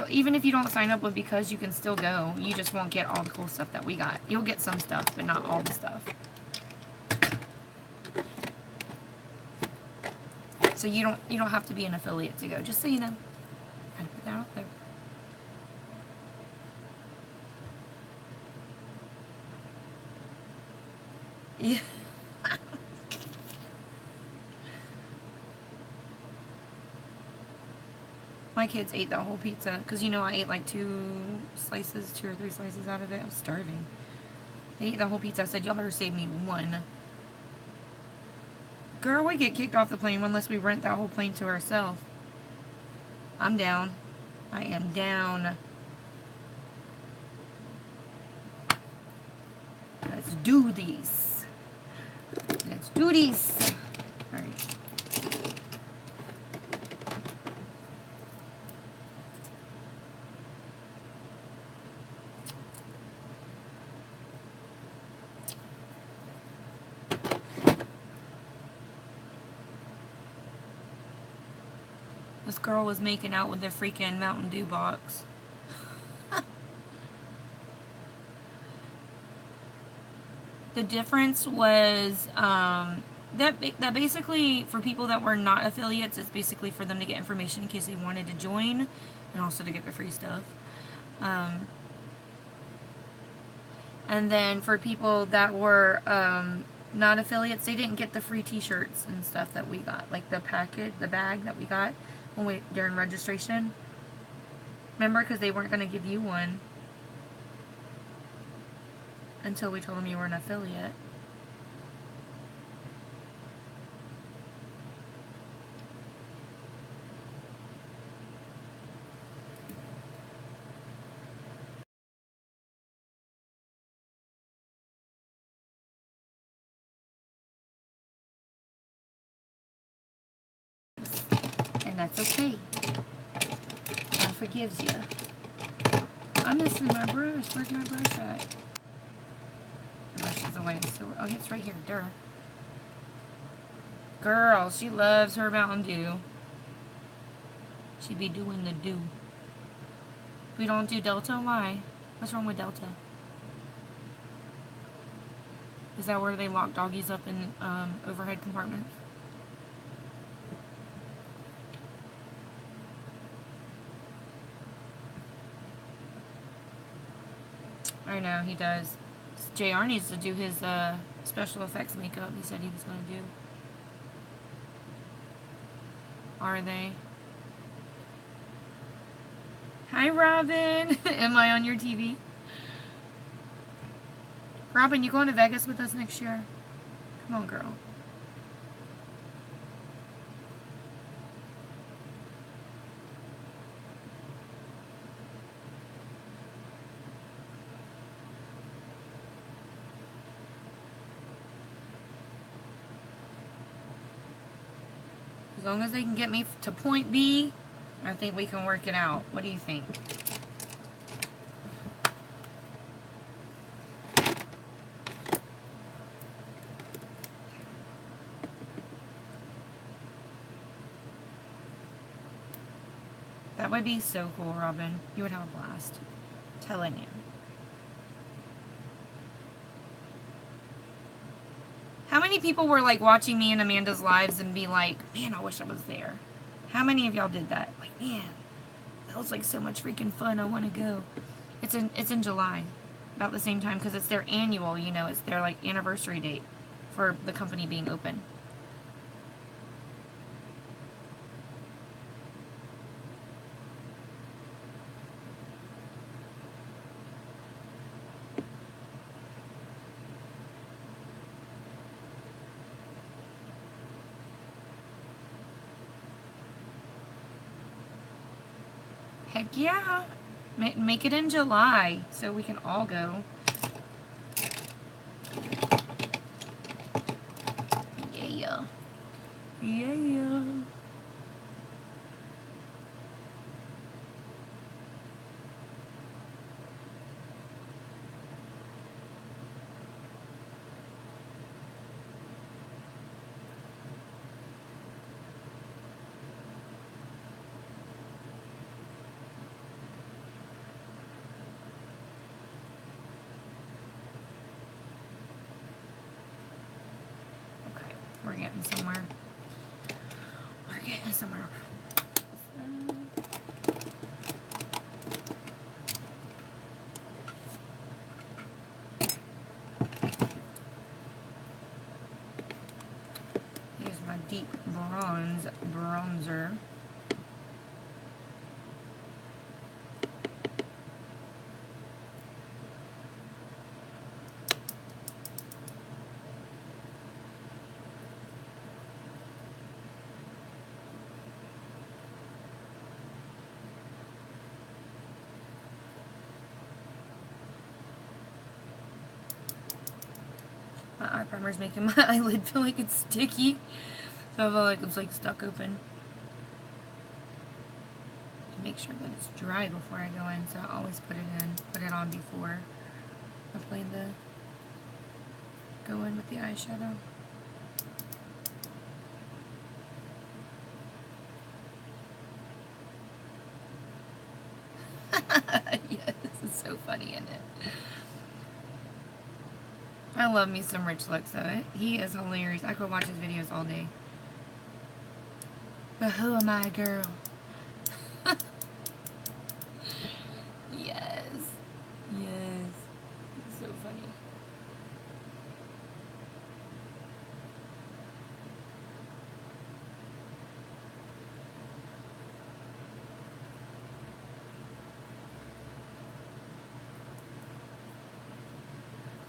Even if you don't sign up with Because, you can still go. You just won't get all the cool stuff that we got. You'll get some stuff, but not all the stuff. So you don't have to be an affiliate to go. Just so you know. Gotta put that out there. Yeah. My kids ate that whole pizza because I ate like 2 or 3 slices out of it. I was starving. They ate the whole pizza. I said, y'all better save me one. Girl, we get kicked off the plane unless we rent that whole plane to ourselves. I'm down. I am down. Let's do these. Duties. Alright. This girl was making out with the freaking Mountain Dew box. The difference was that basically for people that were not affiliates, it's basically for them to get information in case they wanted to join, and also to get the free stuff. And then for people that were not affiliates, they didn't get the free T-shirts and stuff that we got, like the bag that we got during registration. Remember, because they weren't going to give you one until we told them you were an affiliate. And that's okay. God forgives you. I'm missing my brush. Where's my brush at? The brush is away. So, oh, it's right here. Durr. Girl, she loves her Mountain Dew. She be doing the do. We don't do Delta? Why? What's wrong with Delta? Is that where they lock doggies up in overhead compartments? I know, he does. JR needs to do his special effects makeup. He said he was going to do. Are they? Hi, Robin. Am I on your TV? Robin, you going to Vegas with us next year? Come on, girl. As long as they can get me to point B, I think we can work it out. What do you think? That would be so cool, Robin. You would have a blast. I'm telling you. How many people were like watching me and Amanda's lives and be like, man, I wish I was there? How many of y'all did that? Like, man, that was like so much freaking fun. I want to go. It's in July, about the same time, because it's their annual, you know, it's their like anniversary date for the company being open. Heck yeah. Make it in July so we can all go. Yeah. Yeah. We're getting somewhere. We're getting somewhere. Here's my deep bronzer. My eye primer is making my eyelid feel like it's sticky. So I feel like it's like stuck open. Make sure that it's dry before I go in, so I always put it on before I plan to go in with the eyeshadow. Yeah, this is so funny, isn't it? I love me some Rich Lux though. He is hilarious. I could watch his videos all day. But who am I, girl? Yes. Yes. It's so funny.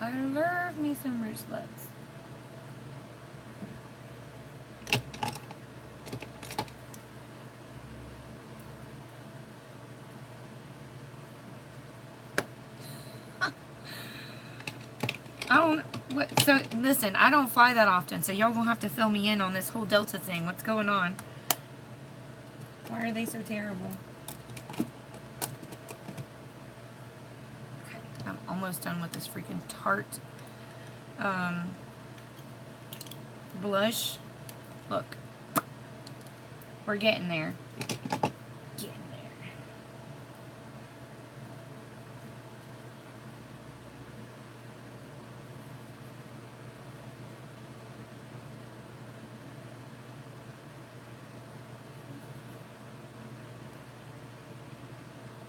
I love me some Rich Lux. So listen, I don't fly that often, so y'all gonna have to fill me in on this whole Delta thing. What's going on? Why are they so terrible? Okay, I'm almost done with this freaking Tarte blush. Look, we're getting there.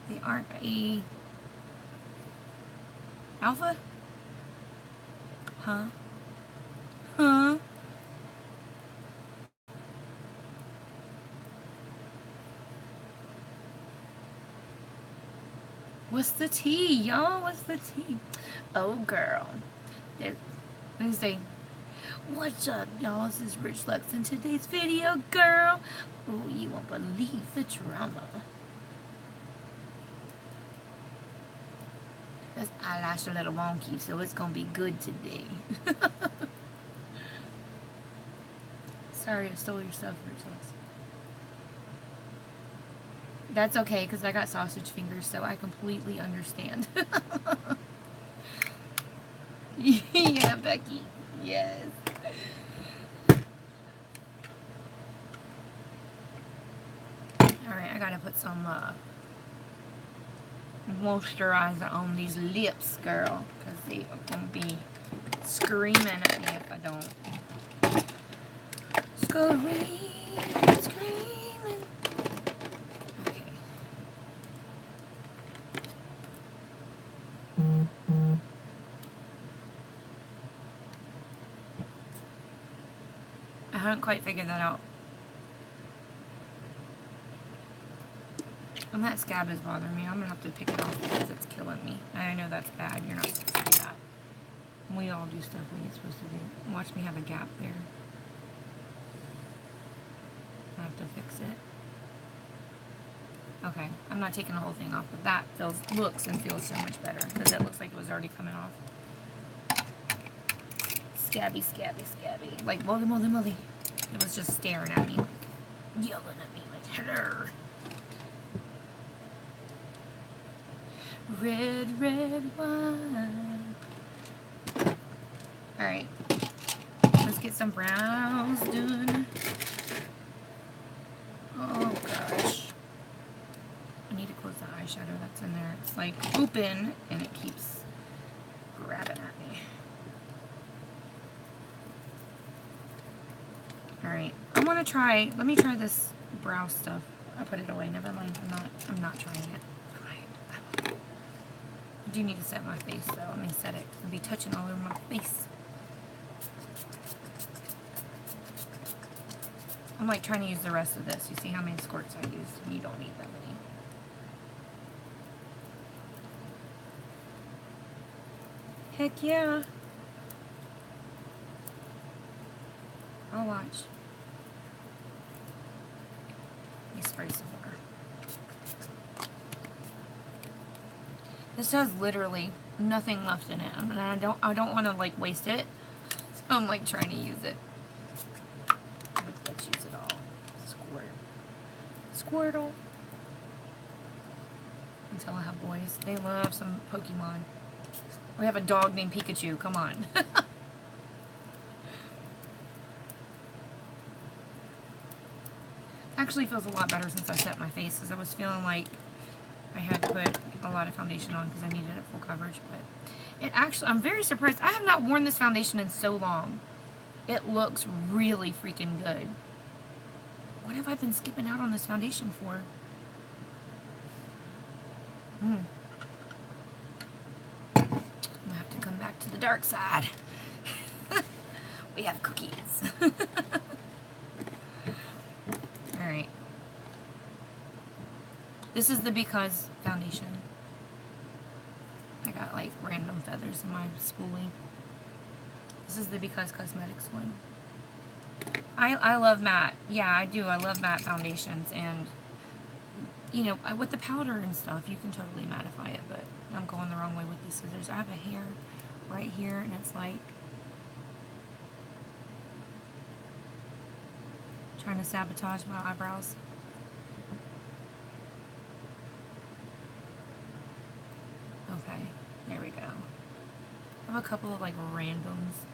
They aren't a alpha? Huh? Huh? What's the tea, y'all? What's the tea? Oh, girl. Let me say, what's up, y'all? This is Rich Lux in today's video, girl. Oh, you won't believe the drama. This eyelash a little wonky, so it's gonna be good today. Sorry I stole your stuff, Rich Lux. That's okay, because I got sausage fingers, so I completely understand. Yeah, Becky. Yes. Alright, I gotta put some moisturizer on these lips, girl, because they are gonna be screaming at me if I don't. Screaming. Okay. I haven't quite figured that out. And that scab is bothering me. I'm gonna have to pick it off because it's killing me. I know that's bad. You're not supposed to do that. We all do stuff we ain't supposed to do. Watch me have a gap there. I have to fix it. Okay, I'm not taking the whole thing off, but that looks and feels so much better because it looks like it was already coming off. Scabby, scabby, scabby. Like, moldy, moldy, moldy. It was just staring at me, yelling at me like, hello. Red, red wine. Alright. Let's get some brows done. Oh gosh. I need to close the eyeshadow that's in there. It's like open and it keeps grabbing at me. Alright. I want to try, let me try this brow stuff. I put it away. Never mind. I'm not trying it. I do need to set my face though. Let me set it. I'll be touching all over my face. I'm like trying to use the rest of this. You see how many squirts I used? You don't need that many. Heck yeah. I'll watch. Let me spray some more. This has literally nothing left in it, and I don't want to like waste it. I'm like trying to use it. Let's use it all. Squirtle. Until I have boys. They love some Pokemon. We have a dog named Pikachu. Come on. Actually feels a lot better since I set my face because I was feeling like I had put a lot of foundation on because I needed it full coverage. But it actually, I'm very surprised. I have not worn this foundation in so long. It looks really freaking good. What have I been skipping out on this foundation for? I'm gonna have to come back to the dark side. We have cookies. Alright. This is the Because foundation. I got like random feathers in my spoolie. This is the Because Cosmetics one. I love matte. Yeah, I do. I love matte foundations. And, you know, with the powder and stuff, you can totally mattify it. But I'm going the wrong way with these scissors. I have a hair right here, and it's like trying to sabotage my eyebrows. Okay, there we go. I have a couple of like randoms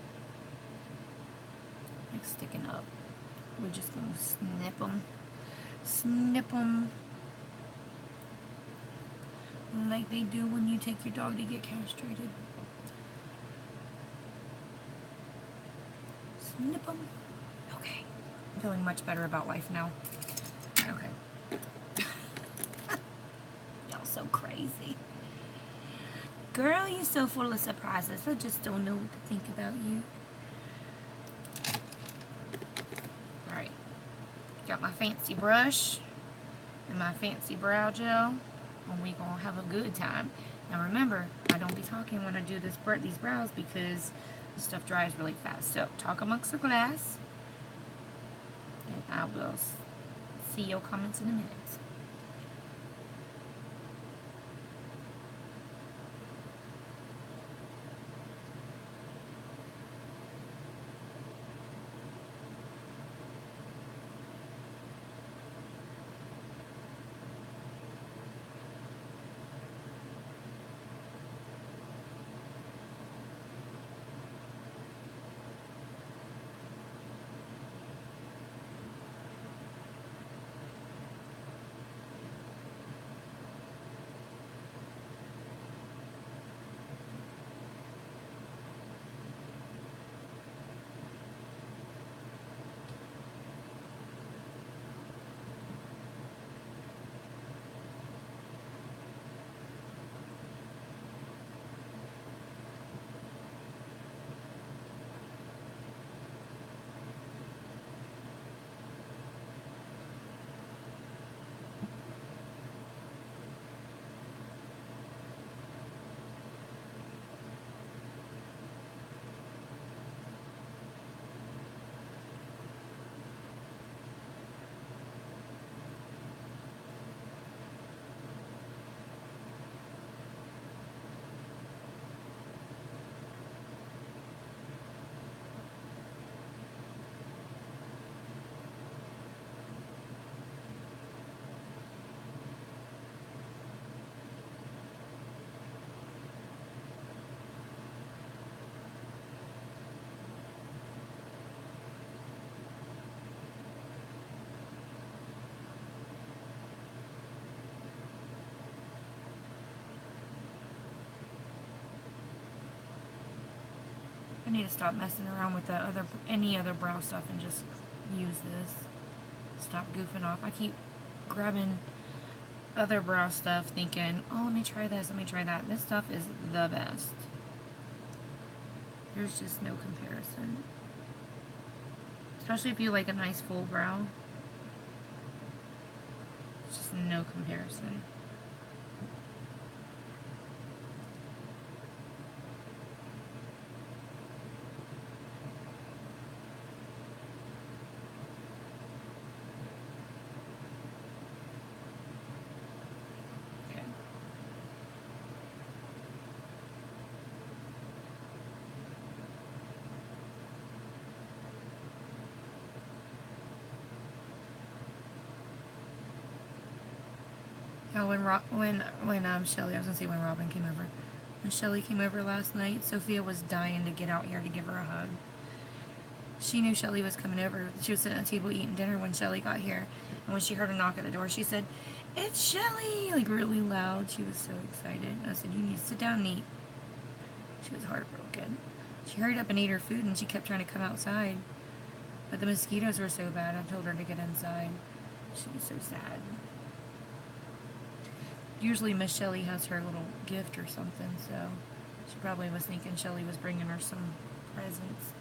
like sticking up. We're just gonna snip them. Snip them. Like they do when you take your dog to get castrated. Snip them. Okay. I'm feeling much better about life now. Okay. Y'all so crazy. Girl, you're so full of surprises. I just don't know what to think about you. Alright. Got my fancy brush and my fancy brow gel. And we gonna have a good time. Now remember, I don't be talking when I do these brows because stuff dries really fast. So, talk amongst the glass. And I will see your comments in a minute. I need to stop messing around with any other brow stuff and just use this. Stop goofing off. I keep grabbing other brow stuff thinking, oh, let me try this, let me try that. This stuff is the best. There's just no comparison. Especially if you like a nice full brow. Just no comparison. how when Shelly, I was gonna say when Robin came over, when Shelly came over last night, Sophia was dying to get out here to give her a hug. She knew Shelly was coming over. She was sitting at the table eating dinner when Shelly got here, and when she heard a knock at the door, she said, "It's Shelly!" like really loud. She was so excited. I said, "You need to sit down and eat." She was heartbroken. She hurried up and ate her food, and she kept trying to come outside, but the mosquitoes were so bad. I told her to get inside. She was so sad. Usually Miss Shelly has her little gift or something, so she probably was thinking Shelly was bringing her some presents.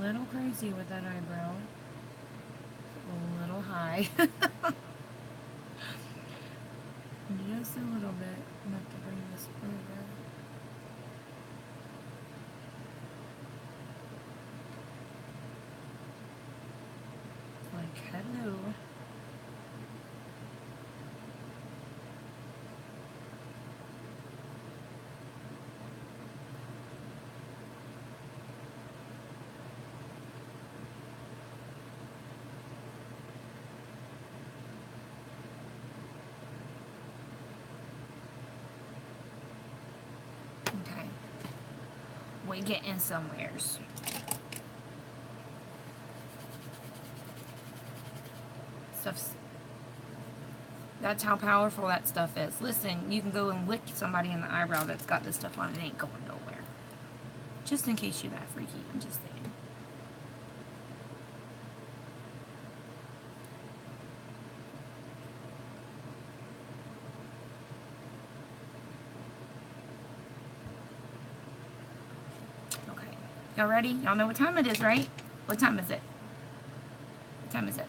A little crazy with that eyebrow. A little high. Just a little bit. I'm going to have to bring this over. Like, hello. Okay. We getting somewheres. Stuff's... That's how powerful that stuff is. Listen, you can go and lick somebody in the eyebrow that's got this stuff on. It ain't going nowhere. Just in case you're that freaky. I'm just saying. Okay. Y'all ready? Y'all know what time it is, right? What time is it? What time is it?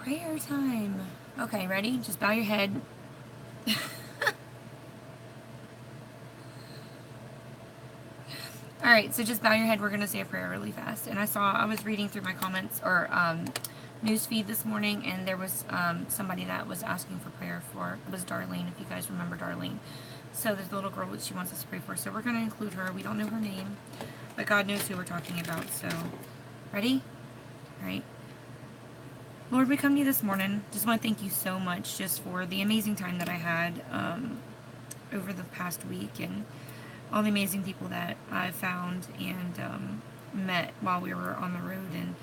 Prayer time. Okay, ready? Just bow your head. Alright, so just bow your head. We're going to say a prayer really fast. And I was reading through my comments or news feed this morning, and there was somebody that was asking for prayer for. It was Darlene, if you guys remember Darlene. So there's a little girl that she wants us to pray for. So we're going to include her. We don't know her name, but God knows who we're talking about. So, ready? Alright. Lord, we come to you this morning. Just want to thank you so much just for the amazing time that I had over the past week and all the amazing people that I found and met while we were on the road. And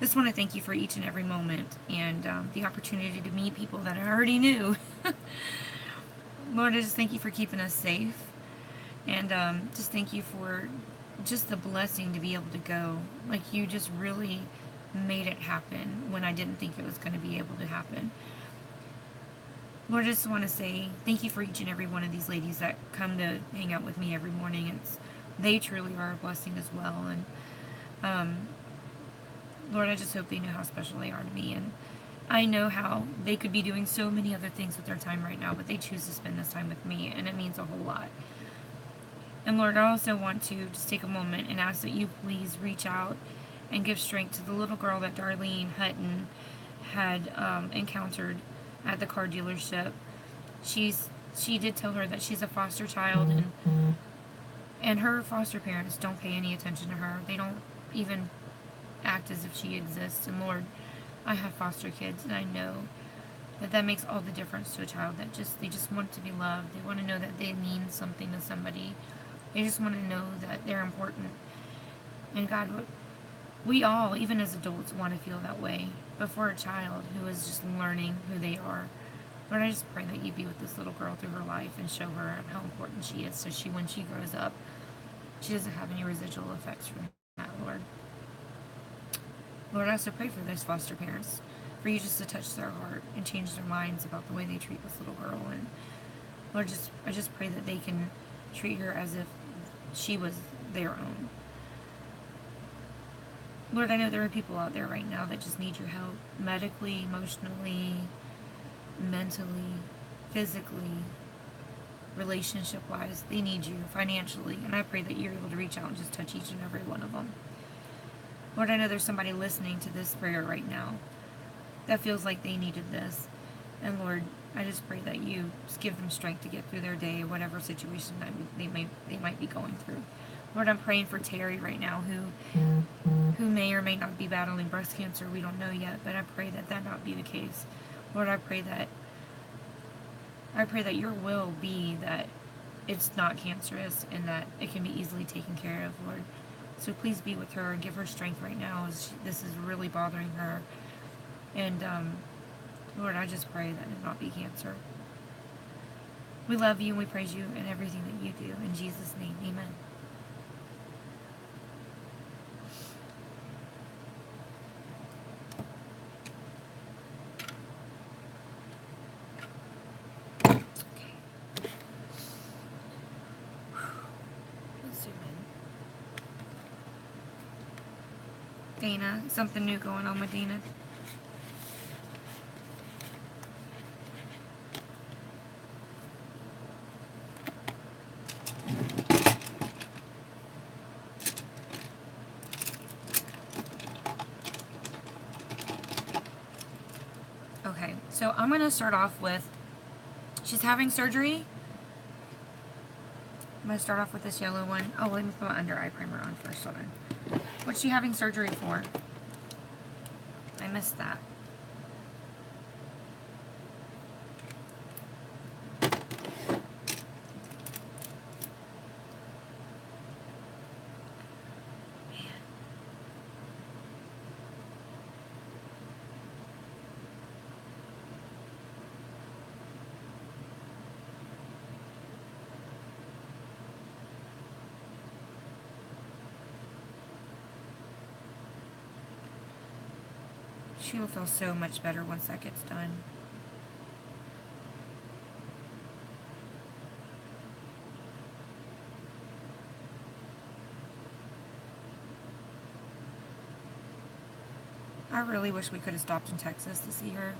just want to thank you for each and every moment and the opportunity to meet people that I already knew. Lord, I just thank you for keeping us safe. And just thank you for just the blessing to be able to go. Like, you just really made it happen when I didn't think it was going to be able to happen. Lord, I just want to say thank you for each and every one of these ladies that come to hang out with me every morning. They truly are a blessing as well. And um, Lord, I just hope they know how special they are to me. And I know how they could be doing so many other things with their time right now, but they choose to spend this time with me, and it means a whole lot. And Lord, I also want to just take a moment and ask that you please reach out and give strength to the little girl that Darlene Hutton had encountered at the car dealership. She did tell her that she's a foster child, and her foster parents don't pay any attention to her. They don't even act as if she exists. And Lord, I have foster kids, and I know that makes all the difference to a child. They just want to be loved. They want to know that they mean something to somebody. They just want to know that they're important. And God, we all, even as adults, want to feel that way. But for a child who is just learning who they are, Lord, I just pray that you be with this little girl through her life and show her how important she is, so when she grows up, she doesn't have any residual effects from that, Lord. Lord, I also pray for those foster parents, for you just to touch their heart and change their minds about the way they treat this little girl. And Lord, I just pray that they can treat her as if she was their own. Lord, I know there are people out there right now that just need your help, medically, emotionally, mentally, physically, relationship-wise. They need you financially, and I pray that you're able to reach out and just touch each and every one of them. Lord, I know there's somebody listening to this prayer right now that feels like they needed this. And Lord, I just pray that you just give them strength to get through their day, whatever situation that they might be going through. Lord, I'm praying for Terry right now, who may or may not be battling breast cancer. We don't know yet, but I pray that not be the case. Lord, I pray that your will be that it's not cancerous and that it can be easily taken care of, Lord. So please be with her and give her strength right now, as this is really bothering her. And Lord, I just pray that it not be cancer. We love you and we praise you in everything that you do. In Jesus' name, amen. Dana, something new going on with Dana. Okay, so I'm going to start off with, she's having surgery. I'm going to start off with this yellow one. Oh, let me put my under eye primer on first. Hold on. What's she having surgery for? I missed that. She will feel so much better once that gets done. I really wish we could have stopped in Texas to see her.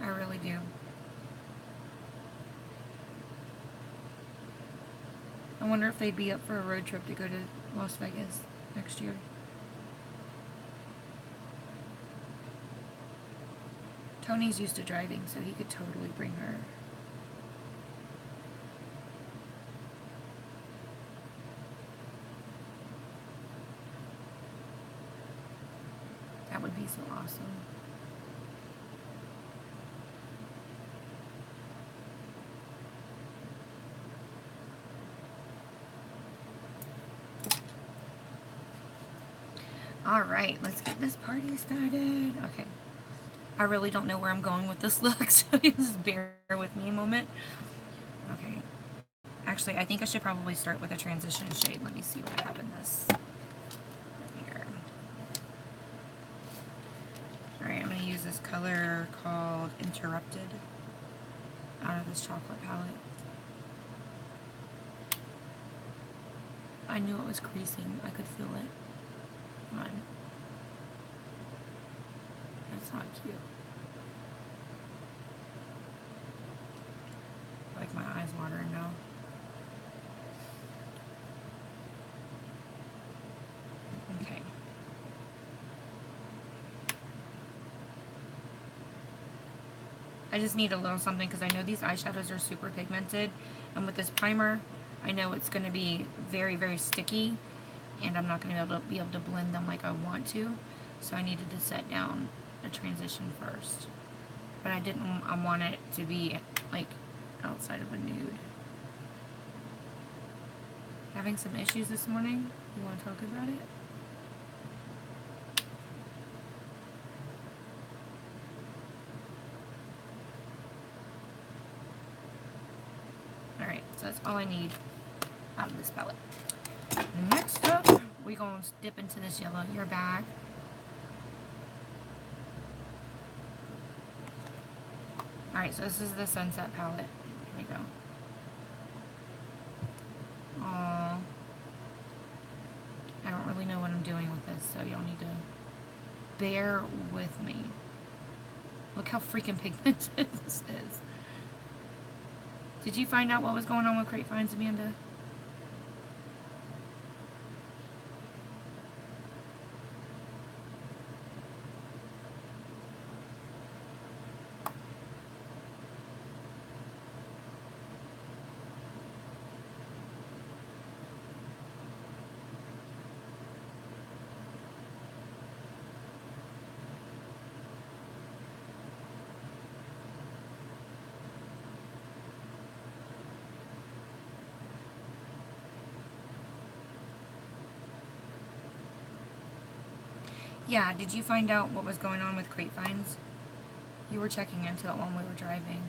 I really do. I wonder if they'd be up for a road trip to go to Las Vegas next year. Tony's used to driving, so he could totally bring her. That would be so awesome. Alright, let's get this party started. Okay. I really don't know where I'm going with this look, so just bear with me a moment. Okay. Actually, I think I should probably start with a transition shade. Let me see what I have in this. Here. Alright, I'm going to use use this color called Interrupted out of this chocolate palette. I knew it was creasing. I could feel it. Come on. That's not cute. Like my eyes watering now. Okay. I just need a little something because I know these eyeshadows are super pigmented, and with this primer I know it's going to be very, very sticky, and I'm not going to be able to blend them like I want to, so I needed to set down a transition first. But I want it to be like outside of a nude. Having some issues this morning? You want to talk about it? Alright, so that's all I need out of this palette. Next up, we're going to dip into this yellow. Your bag. Alright, so this is the Sunset palette. Here we go. Aww. I don't really know what I'm doing with this, so y'all need to bear with me. Look how freaking pigmented this is. Did you find out what was going on with Crate Finds, Amanda? Yeah, did you find out what was going on with Crate Finds? You were checking into it while we were driving.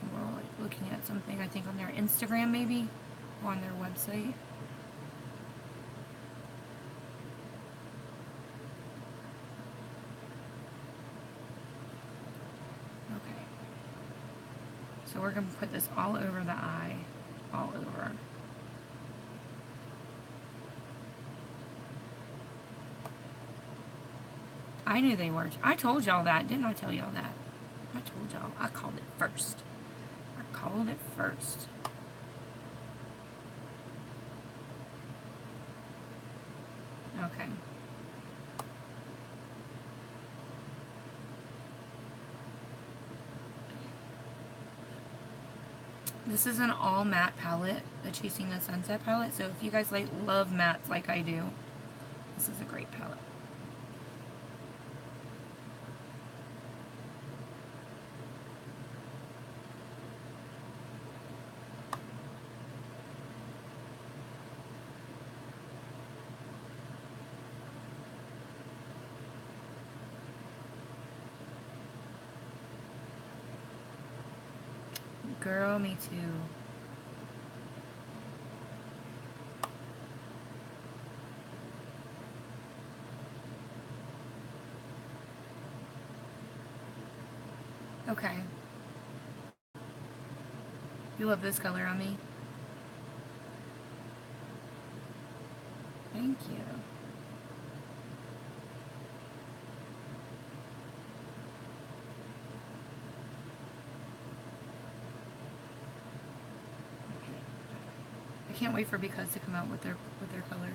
We were like looking at something, I think on their Instagram maybe, or on their website. Okay. So we're going to put this all over the eye, all over. I knew they were. I told y'all that. Didn't I tell y'all that? I told y'all. I called it first. I called it first. Okay. This is an all matte palette, the Chasing the Sunset palette. So if you guys love mattes like I do, this is a great palette. Girl, me too. Okay. You love this color on me? Thank you. I can't wait for Because to come out with their colors.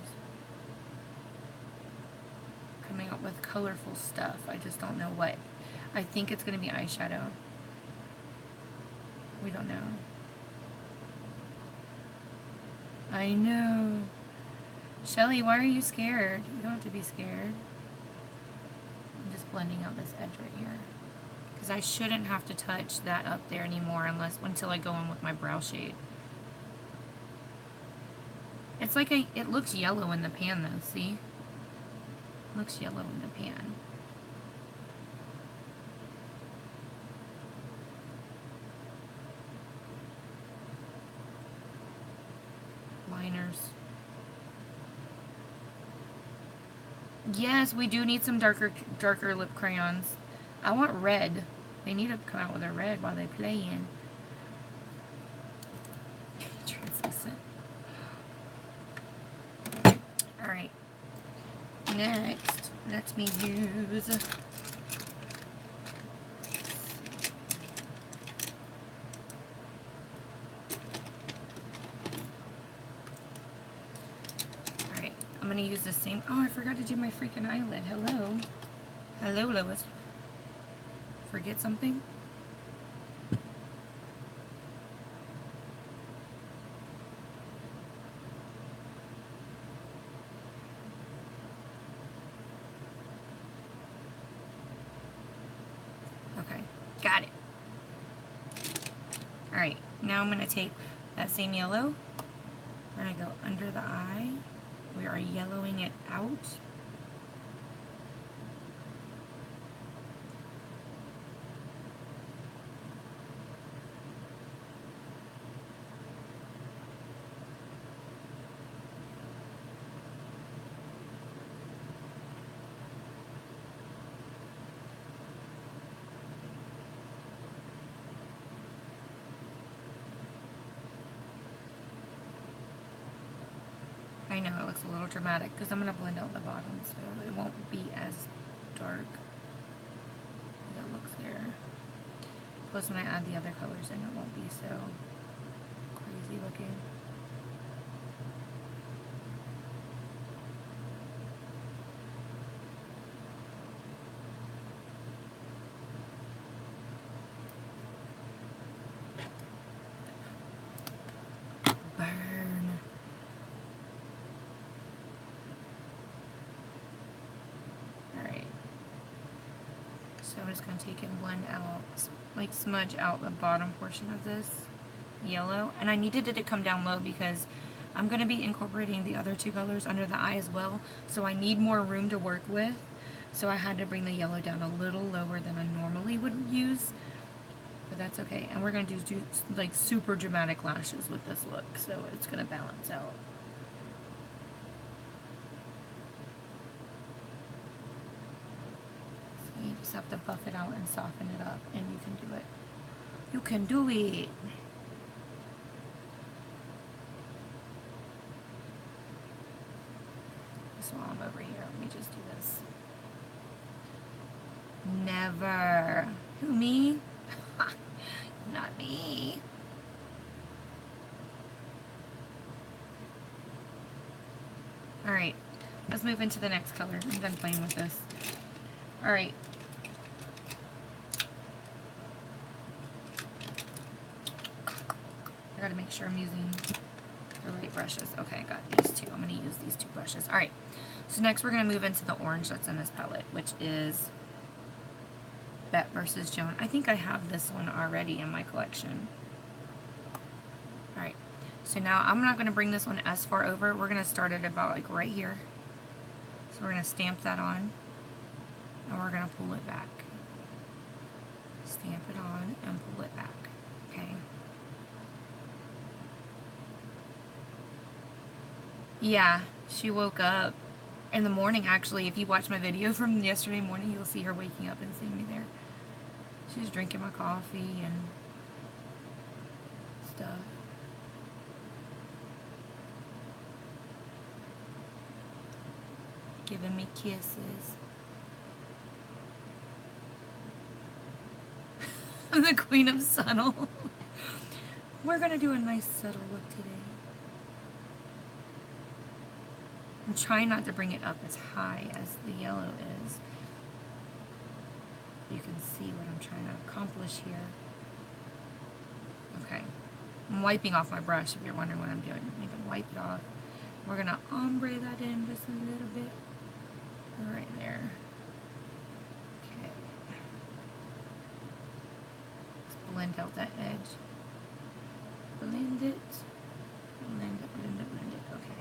Coming up with colorful stuff. I just don't know what. I think it's going to be eyeshadow. We don't know. I know. Shelly, why are you scared? You don't have to be scared. I'm just blending out this edge right here. Because I shouldn't have to touch that up there anymore until I go in with my brow shade. It's like it looks yellow in the pan though, see? It looks yellow in the pan. Liners. Yes, we do need some darker lip crayons. I want red. They need to come out with a red while they play in. Translucent. Alright. Next, let me use... Alright, I'm going to use the same... Oh, I forgot to do my freaking eyelid. Hello. Hello, Lois. Forget something? Okay, got it. Alright, now I'm going to take that same yellow. We're going to go under the eye. We are yellowing it out. I know it looks a little dramatic because I'm going to blend out the bottom so it won't be as dark as it looks there. Plus when I add the other colors in it won't be so crazy looking. So I'm just going to take and blend out, like smudge out the bottom portion of this yellow. And I needed it to come down low because I'm going to be incorporating the other two colors under the eye as well. So I need more room to work with. So I had to bring the yellow down a little lower than I normally would use. But that's okay. And we're going to do like super dramatic lashes with this look. So it's going to balance out. You just have to buff it out and soften it up, and you can do it. You can do it. So I'm over here. Let me just do this. Never. Who, me? Not me. Alright. Let's move into the next color. I'm done playing with this. Alright. I gotta make sure I'm using the right brushes. Okay, I got these two. I'm gonna use these two brushes. Alright, so next we're gonna move into the orange that's in this palette, which is Bet versus Joan. I think I have this one already in my collection. Alright, so now I'm not gonna bring this one as far over. We're gonna start it about like right here. So we're gonna stamp that on, and we're gonna pull it back. Stamp it on and pull it back. Okay. Yeah, she woke up in the morning, actually. If you watch my video from yesterday morning, you'll see her waking up and seeing me there. She's drinking my coffee and stuff. Giving me kisses. I'm the queen of subtle. We're gonna do a nice subtle look today. I'm trying not to bring it up as high as the yellow is. You can see what I'm trying to accomplish here. Okay. I'm wiping off my brush if you're wondering what I'm doing. You can wipe it off. We're going to ombre that in just a little bit. Right there. Okay. Let's blend out that edge. Blend it. Blend it, blend it, blend it. Okay.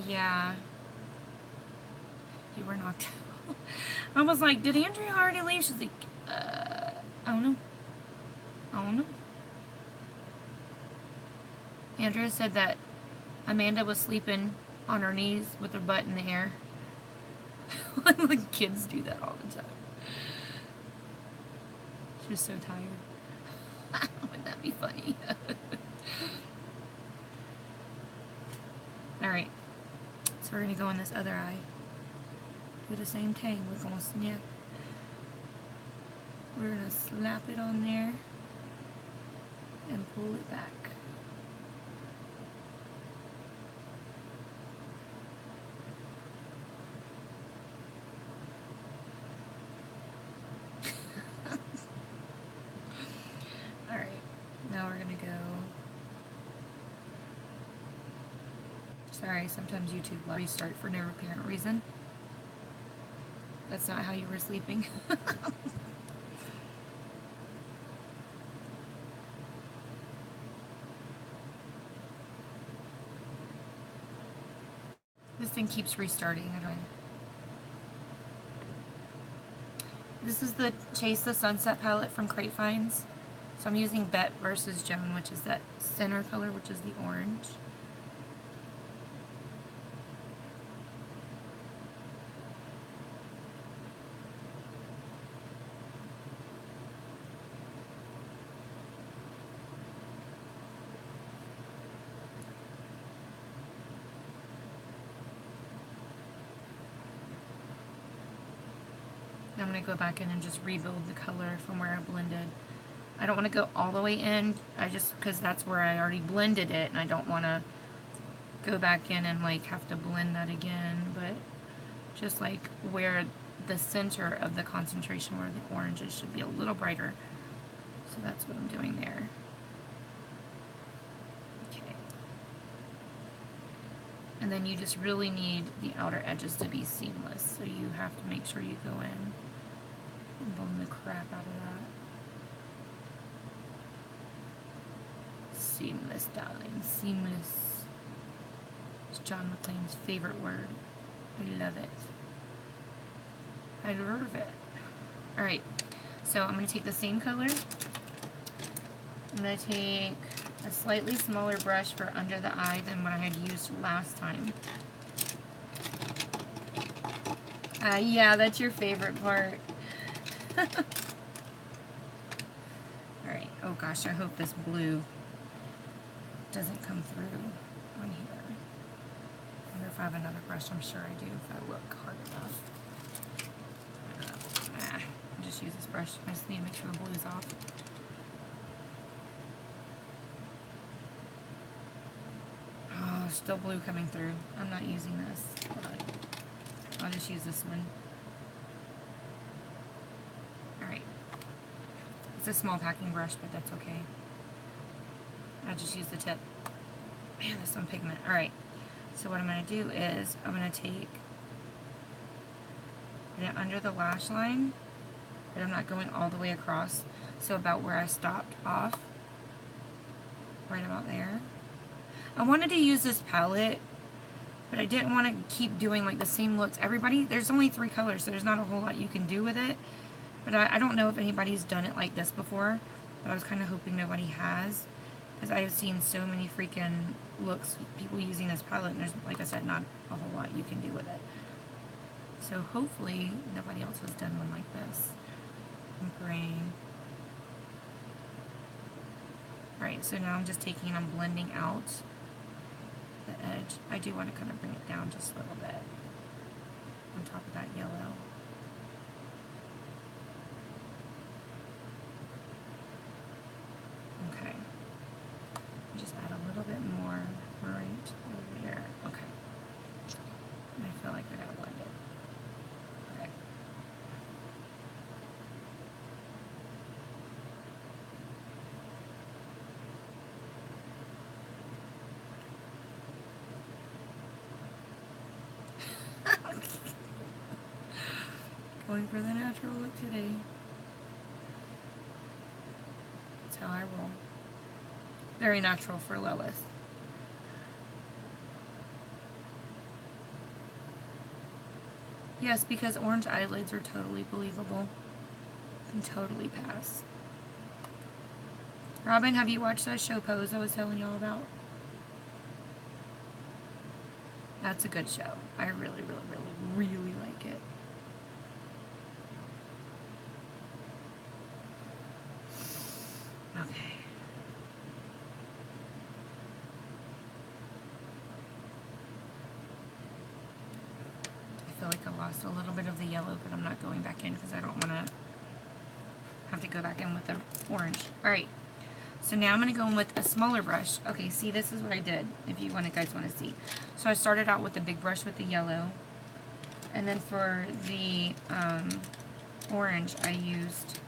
Yeah. You were knocked out. I was like, did Andrea already leave? She's like, I don't know. I don't know. Andrea said that Amanda was sleeping on her knees with her butt in the air. The kids do that all the time. She was so tired. Wouldn't that be funny? Alright, so we're going to go in this other eye. Do the same thing. We're going to snap. We're going to slap it on there and pull it back. Alright, now we're going to go. Sorry, sometimes YouTube will restart for no apparent reason. That's not how you were sleeping. This thing keeps restarting. I don't know. This is the Chase the Sunset palette from Crate Finds. So I'm using Bet versus Joan, which is that center color, which is the orange. I'm going to go back in and just rebuild the color from where I blended. I don't want to go all the way in, because that's where I already blended it, and I don't want to go back in and like have to blend that again, but just like where the center of the concentration, where the oranges should be a little brighter. So that's what I'm doing there. Okay. And then you just really need the outer edges to be seamless, so you have to make sure you go in and blend the crap out of that. Seamless, darling. Seamless. It's John McClane's favorite word. I love it. I love it. Alright, so I'm going to take the same color. I'm going to take a slightly smaller brush for under the eye than what I had used last time. Yeah, that's your favorite part. Alright, oh gosh, I hope this blue doesn't come through on here. I wonder if I have another brush. I'm sure I do if I look hard enough. I'll just use this brush. I just need to make sure the blue's off. Oh, still blue coming through. I'm not using this. I'll just use this one. Alright. It's a small packing brush, but that's okay. I'll just use the tip. Man, there's some pigment. Alright. So what I'm going to do is I'm going to take it under the lash line, but I'm not going all the way across. So about where I stopped off. Right about there. I wanted to use this palette, but I didn't want to keep doing like the same looks. There's only 3 colors, so there's not a whole lot you can do with it. But I don't know if anybody's done it like this before, but I was kind of hoping nobody has, because I have seen so many freaking looks, people using this palette, and there's, like I said, not a whole lot you can do with it. So hopefully nobody else has done one like this. I'm praying. Alright, so now I'm just taking and I'm blending out the edge. I do want to kind of bring it down just a little bit on top of that yellow. Okay. Just add a little bit more right over here. Okay. I feel like I gotta blend it. Okay. Going for the natural look today. That's how I roll. Very natural for Lois. Yes, because orange eyelids are totally believable. Can totally pass. Robin, have you watched that show Pose I was telling y'all about? That's a good show. I really, really, really, really like it. Okay. I feel like I lost a little bit of the yellow, but I'm not going back in because I don't want to have to go back in with the orange. Alright, so now I'm going to go in with a smaller brush. Okay, see, this is what I did, if you guys want to see. So I started out with the big brush with the yellow, and then for the orange, I used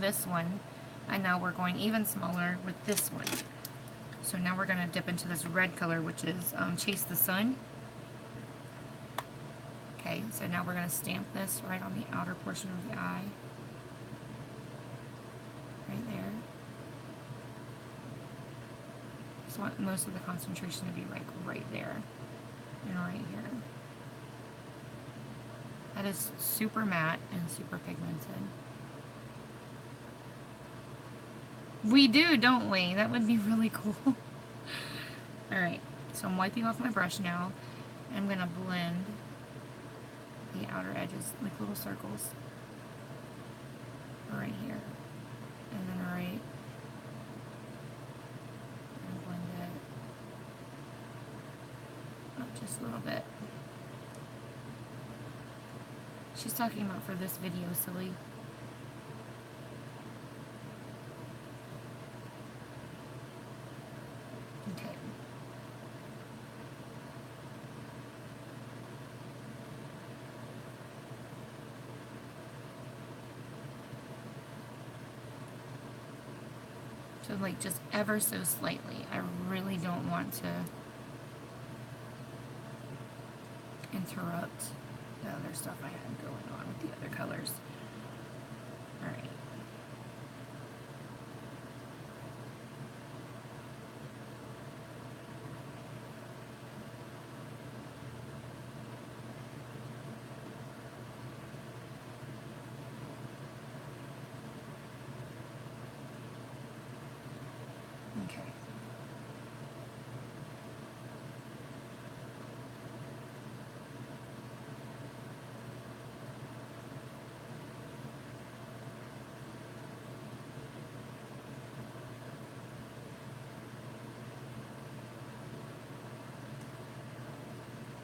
this one, and now we're going even smaller with this one. So now we're going to dip into this red color, which is Chase the Sun. Okay, so now we're going to stamp this right on the outer portion of the eye. Right there. Just want most of the concentration to be like right there and right here. That is super matte and super pigmented. We do, don't we? That would be really cool. Alright, so I'm wiping off my brush now. I'm going to blend the outer edges, like little circles. Right here. And then right. And blend it up just a little bit. She's talking about for this video, silly. Okay. So like just ever so slightly. I really don't want to interrupt the other stuff I had going on with the other colors. Alright. Okay.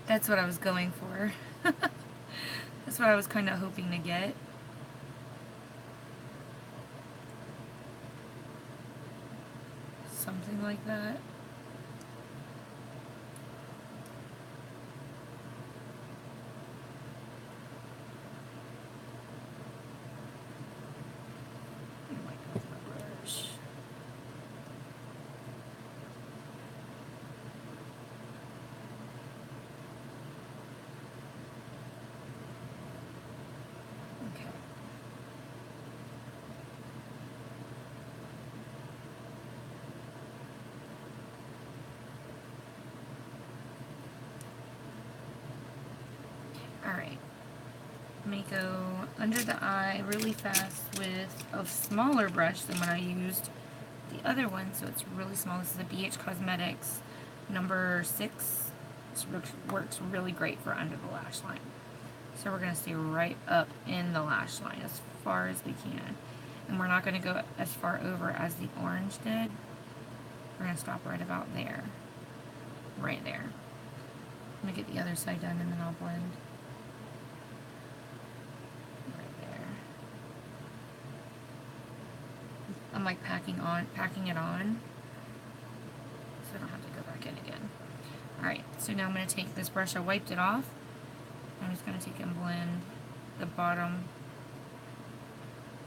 That's what I was going for. That's what I was kind of hoping to get. Something like that. Alright, let me go under the eye really fast with a smaller brush than when I used the other one, so it's really small. This is a BH Cosmetics number 6. This works really great for under the lash line. So we're going to stay right up in the lash line as far as we can. And we're not going to go as far over as the orange did. We're going to stop right about there. Right there. I'm going to get the other side done and then I'll blend. I'm like packing it on, so I don't have to go back in again. Alright, so now I'm going to take this brush, I wiped it off. I'm just going to take and blend the bottom.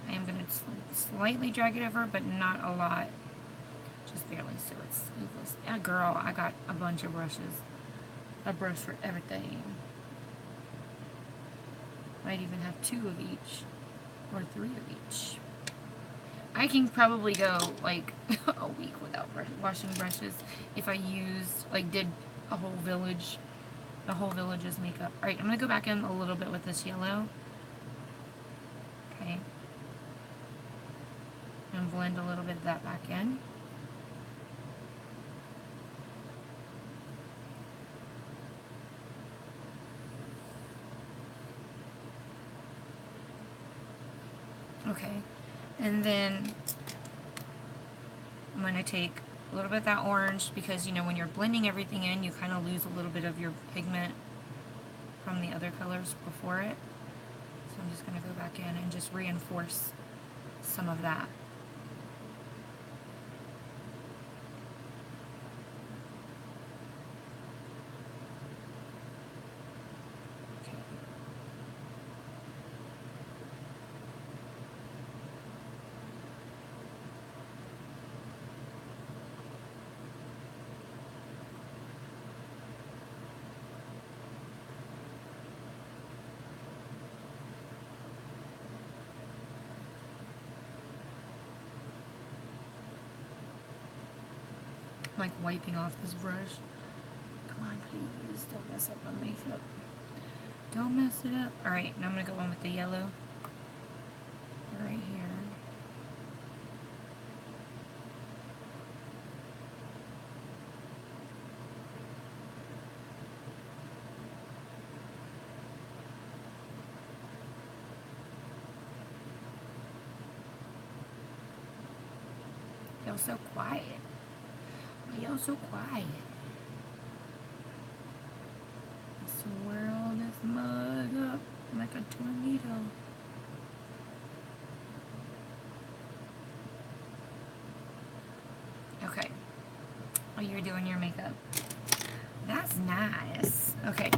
I am going to slightly drag it over, but not a lot. Just barely, so it's smoothless. Yeah, girl, I got a bunch of brushes. A brush for everything. Might even have 2 of each, or 3 of each. I can probably go like a week without washing brushes if I used, like, did a whole village, the whole village's makeup. Alright, I'm going to go back in a little bit with this yellow. Okay. I'm blend a little bit of that back in. Okay, and then I'm going to take a little bit of that orange because, you know, when you're blending everything in, you kind of lose a little bit of your pigment from the other colors before it. So I'm just going to go back in and just reinforce some of that. I'm like wiping off this brush. Come on, please, don't mess up my makeup. Don't mess it up. Alright, now I'm going to go in with the yellow. Right here. Y'all so quiet. Y'all so quiet. Swirl this mug up like a tornado. Okay. Oh, you're doing your makeup. That's nice. Okay.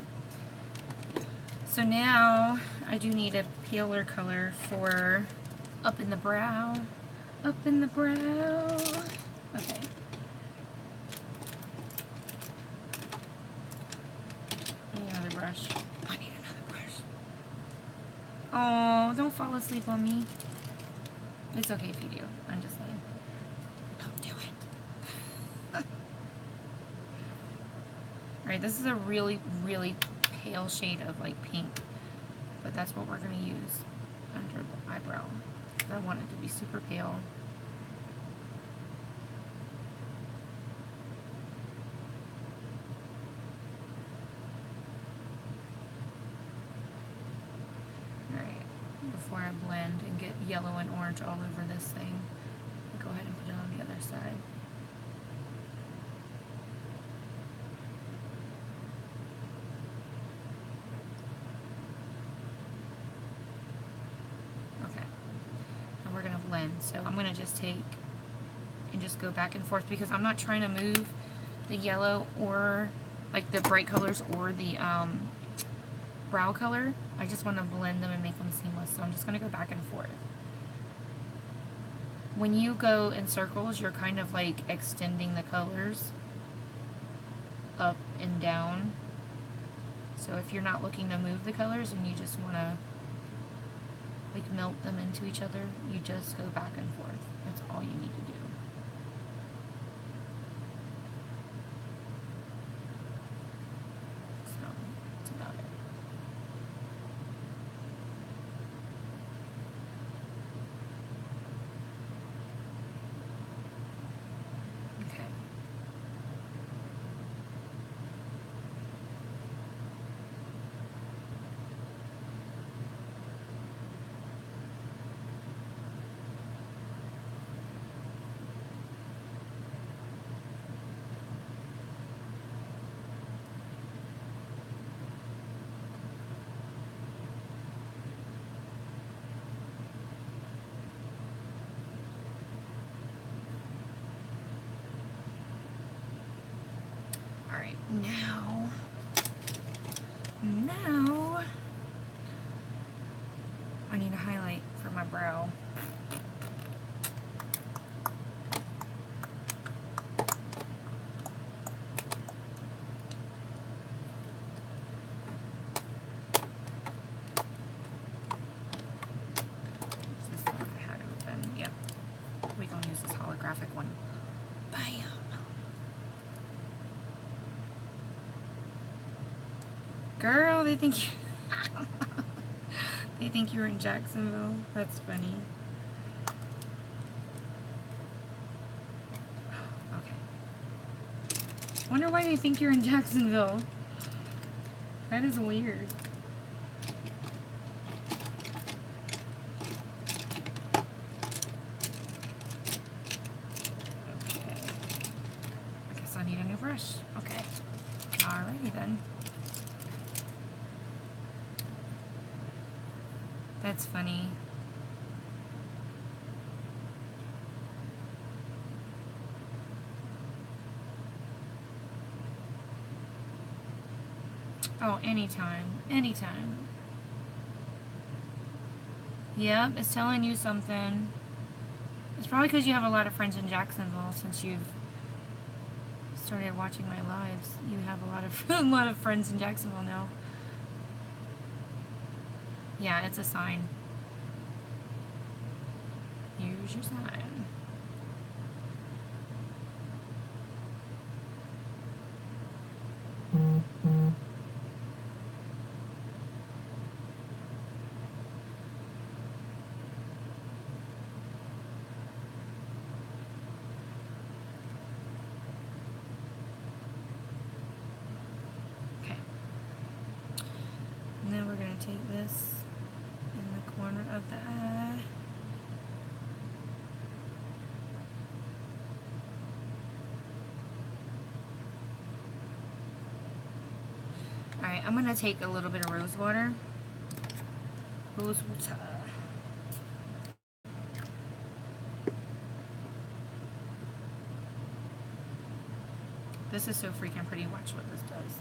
So now I do need a paler color for up in the brow. Up in the brow. Okay. Another brush. I need another brush. Oh, don't fall asleep on me. It's okay if you do. I'm just saying. Don't do it. Alright, this is a really, really pale shade of like pink. But that's what we're going to use under the eyebrow. I want it to be super pale. Before I blend and get yellow and orange all over this thing, I'll go ahead and put it on the other side. Okay, and we're going to blend. So I'm going to just take and just go back and forth because I'm not trying to move the yellow or like the bright colors or the brow color. I just want to blend them and make them seamless, so I'm just going to go back and forth. When you go in circles, you're kind of like extending the colors up and down. So if you're not looking to move the colors and you just want to like melt them into each other, you just go back and forth. That's all you need to do. Alright, now I need a highlight for my brow. This is the one I had open. Yep. We're gonna use this holographic one. Bam! Girl, they think you they think you're in Jacksonville. That's funny. Wonder why they think you're in Jacksonville. That is weird. Okay. I guess I need a new brush. Okay. Alrighty then. That's funny. Oh, anytime. Anytime. Yep, it's telling you something. It's probably because you have a lot of friends in Jacksonville since you've started watching my lives. You have a lot of a lot of friends in Jacksonville now. Yeah, it's a sign. Use your sign. Okay. Now we're going to take this in the corner of the eye. Alright, I'm going to take a little bit of rose water. Rose water. This is so freaking pretty. Watch what this does.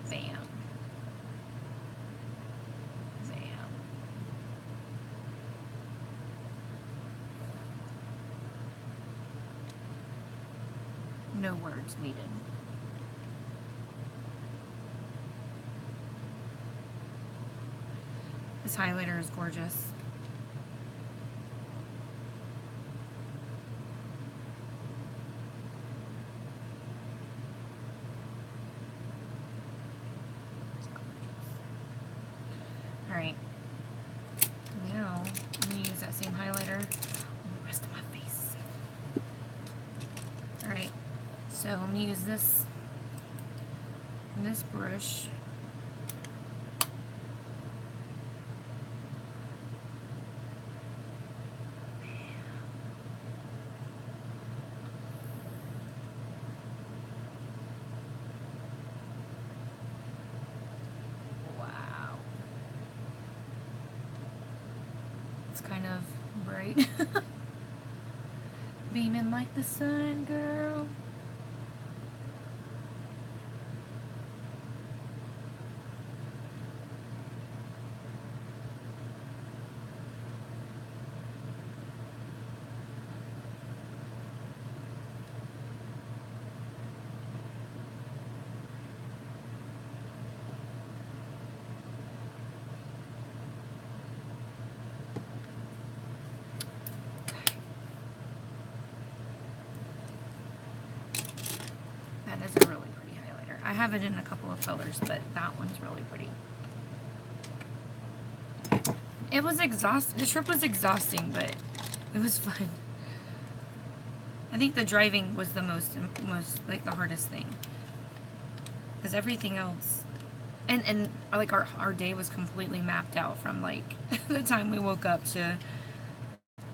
Bam. Bam. No words needed. This highlighter is gorgeous. Alright. Now, I'm going to use that same highlighter on the rest of my face. Alright. So, I'm going to use this brush. Kind of bright. Beaming like the sun, girl. That is a really pretty highlighter. I have it in a couple of colors, but that one's really pretty. It was exhausting. The trip was exhausting, but it was fun. I think the driving was the most like the hardest thing. Because everything else, and like our day was completely mapped out from like the time we woke up to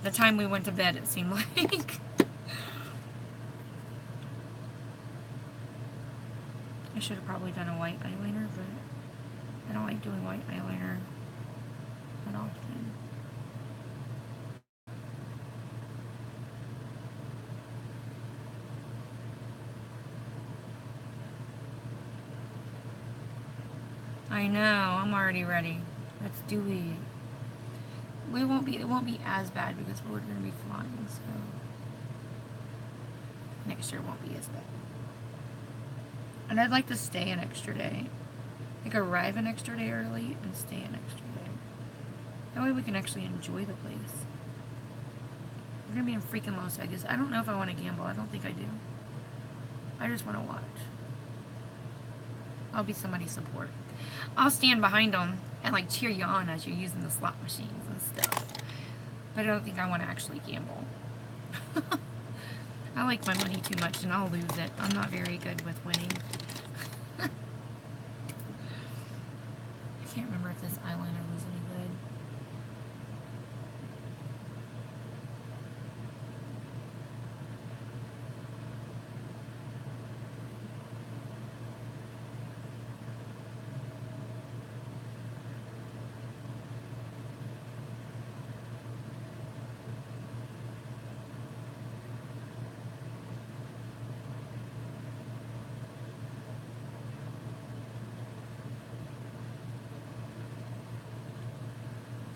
the time we went to bed, it seemed like. I should have probably done a white eyeliner, but I don't like doing white eyeliner that often. I know, I'm already ready. Let's do it. It won't be as bad because we're gonna be flying, so next year won't be as bad. And I'd like to stay an extra day. Like arrive an extra day early and stay an extra day. That way we can actually enjoy the place. We're gonna be in freaking Las Vegas. I don't know if I want to gamble. I don't think I do. I just want to watch. I'll be somebody's support. I'll stand behind them and like cheer you on as you're using the slot machines and stuff. But I don't think I want to actually gamble. I like my money too much and I'll lose it. I'm not very good with winning. I can't remember if this eyeliner was any good.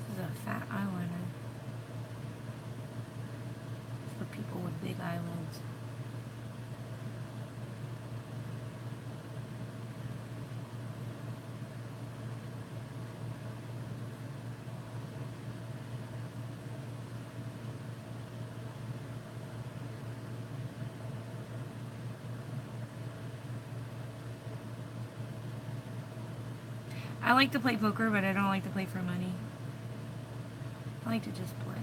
This is a fat eyeliner. It's for people with big eyelids. I like to play poker, but I don't like to play for money. I like to just play.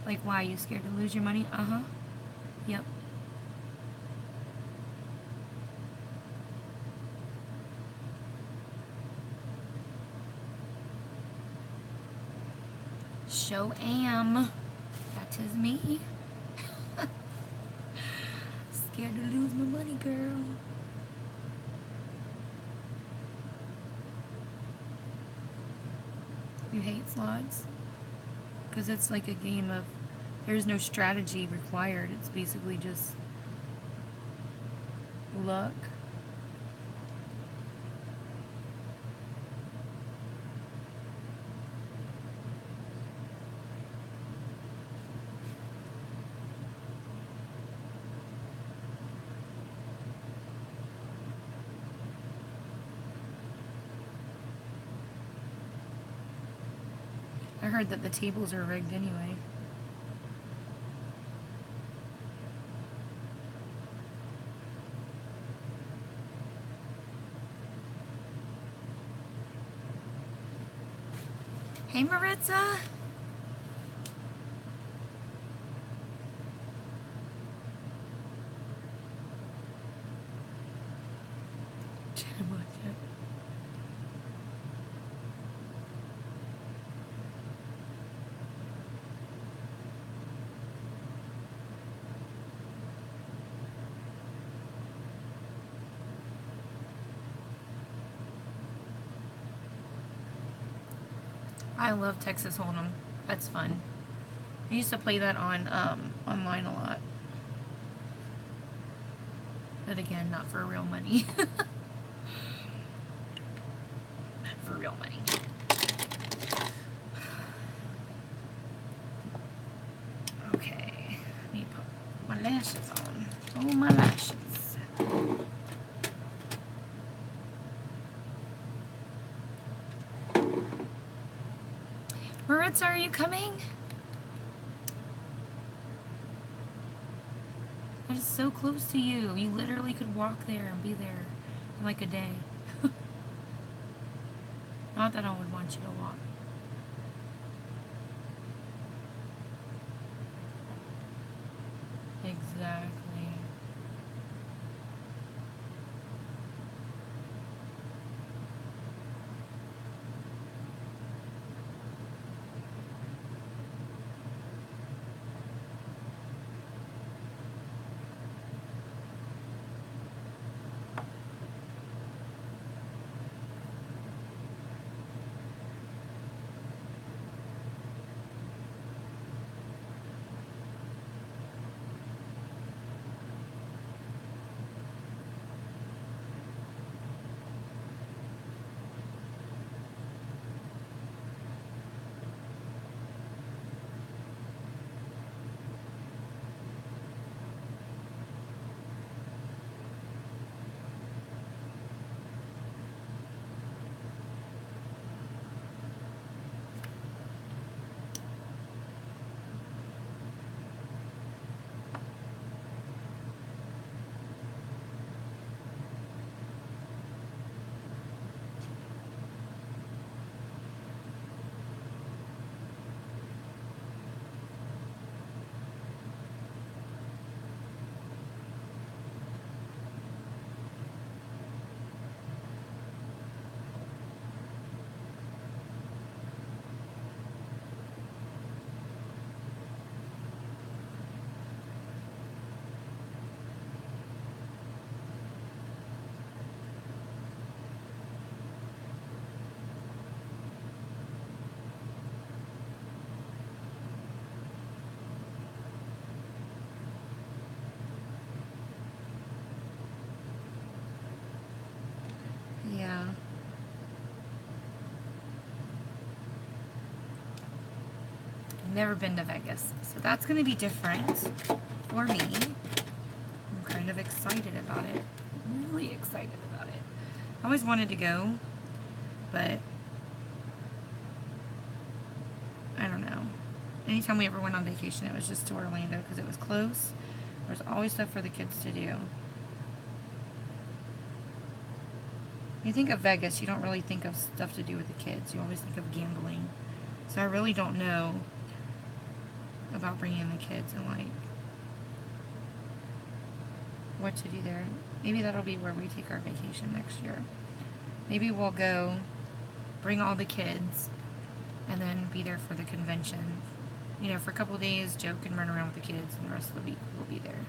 Like, why? You scared to lose your money? Uh-huh. Yep. Show am. That is me. Scared to lose my money, girl. You hate slots? Because it's like a game of, there's no strategy required. It's basically just luck. I heard that the tables are rigged anyway. Hey, Maritza. I love Texas Hold'em. That's fun. I used to play that on online a lot. But again, not for real money. Not for real money. Okay. Let me put my lashes on. Oh, my lashes. Maritza, are you coming? That is so close to you. You literally could walk there and be there in like a day. Not that I would want you to walk. Exactly. Never been to Vegas. So that's going to be different for me. I'm kind of excited about it. Really excited about it. I always wanted to go, but I don't know. Anytime we ever went on vacation, it was just to Orlando because it was close. There's always stuff for the kids to do. You think of Vegas, you don't really think of stuff to do with the kids. You always think of gambling. So I really don't know about bringing the kids and like what to do there. Maybe that'll be where we take our vacation next year. Maybe we'll go, bring all the kids, and then be there for the convention. You know, for a couple of days, joke and run around with the kids, and the rest of the week we'll be there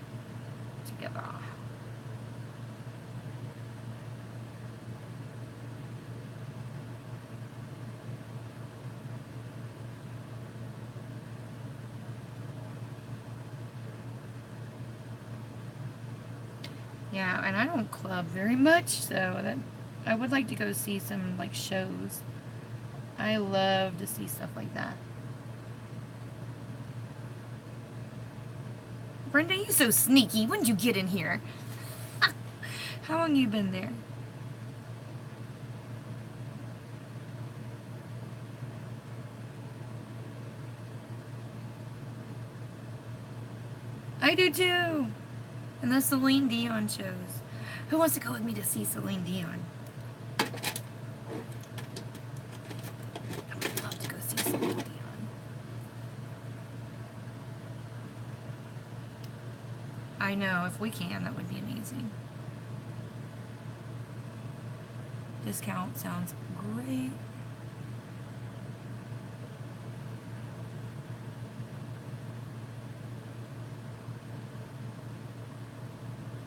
together. Yeah, and I don't club very much, so that I would like to go see some like shows. I love to see stuff like that. Brenda, you so sneaky. When did you get in here? How long you been there? I do too. And the Celine Dion shows. Who wants to go with me to see Celine Dion? I would love to go see Celine Dion. I know, if we can, that would be amazing. Discount sounds great.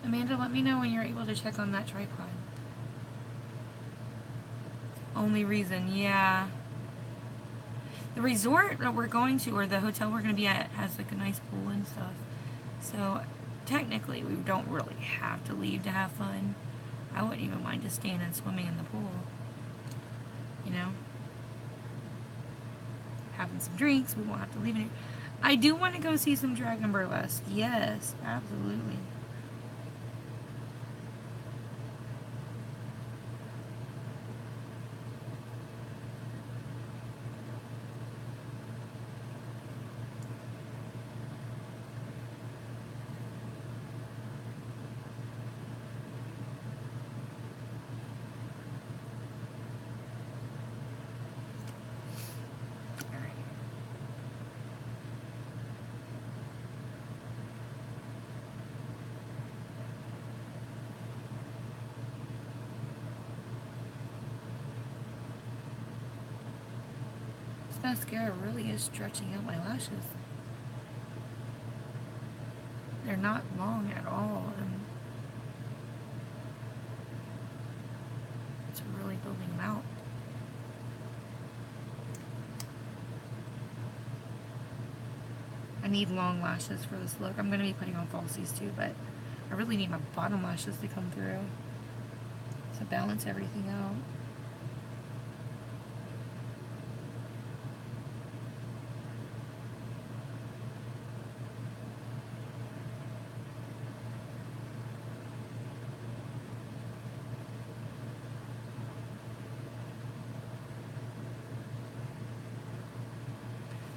Amanda, let me know when you're able to check on that tripod. Only reason, yeah. The resort that we're going to, or the hotel we're going to be at, has like a nice pool and stuff. So technically, we don't really have to leave to have fun. I wouldn't even mind just staying and swimming in the pool. You know? Having some drinks, we won't have to leave it. I do want to go see some Dragon Burlesque. Yes, absolutely. Mascara really is stretching out my lashes. They're not long at all, and it's really building them out. I need long lashes for this look. I'm going to be putting on falsies too, but I really need my bottom lashes to come through to balance everything out.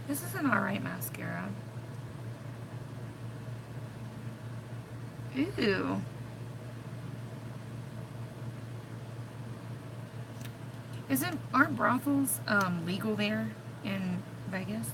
This is an alright mascara. Ooh. Aren't brothels legal there in Vegas?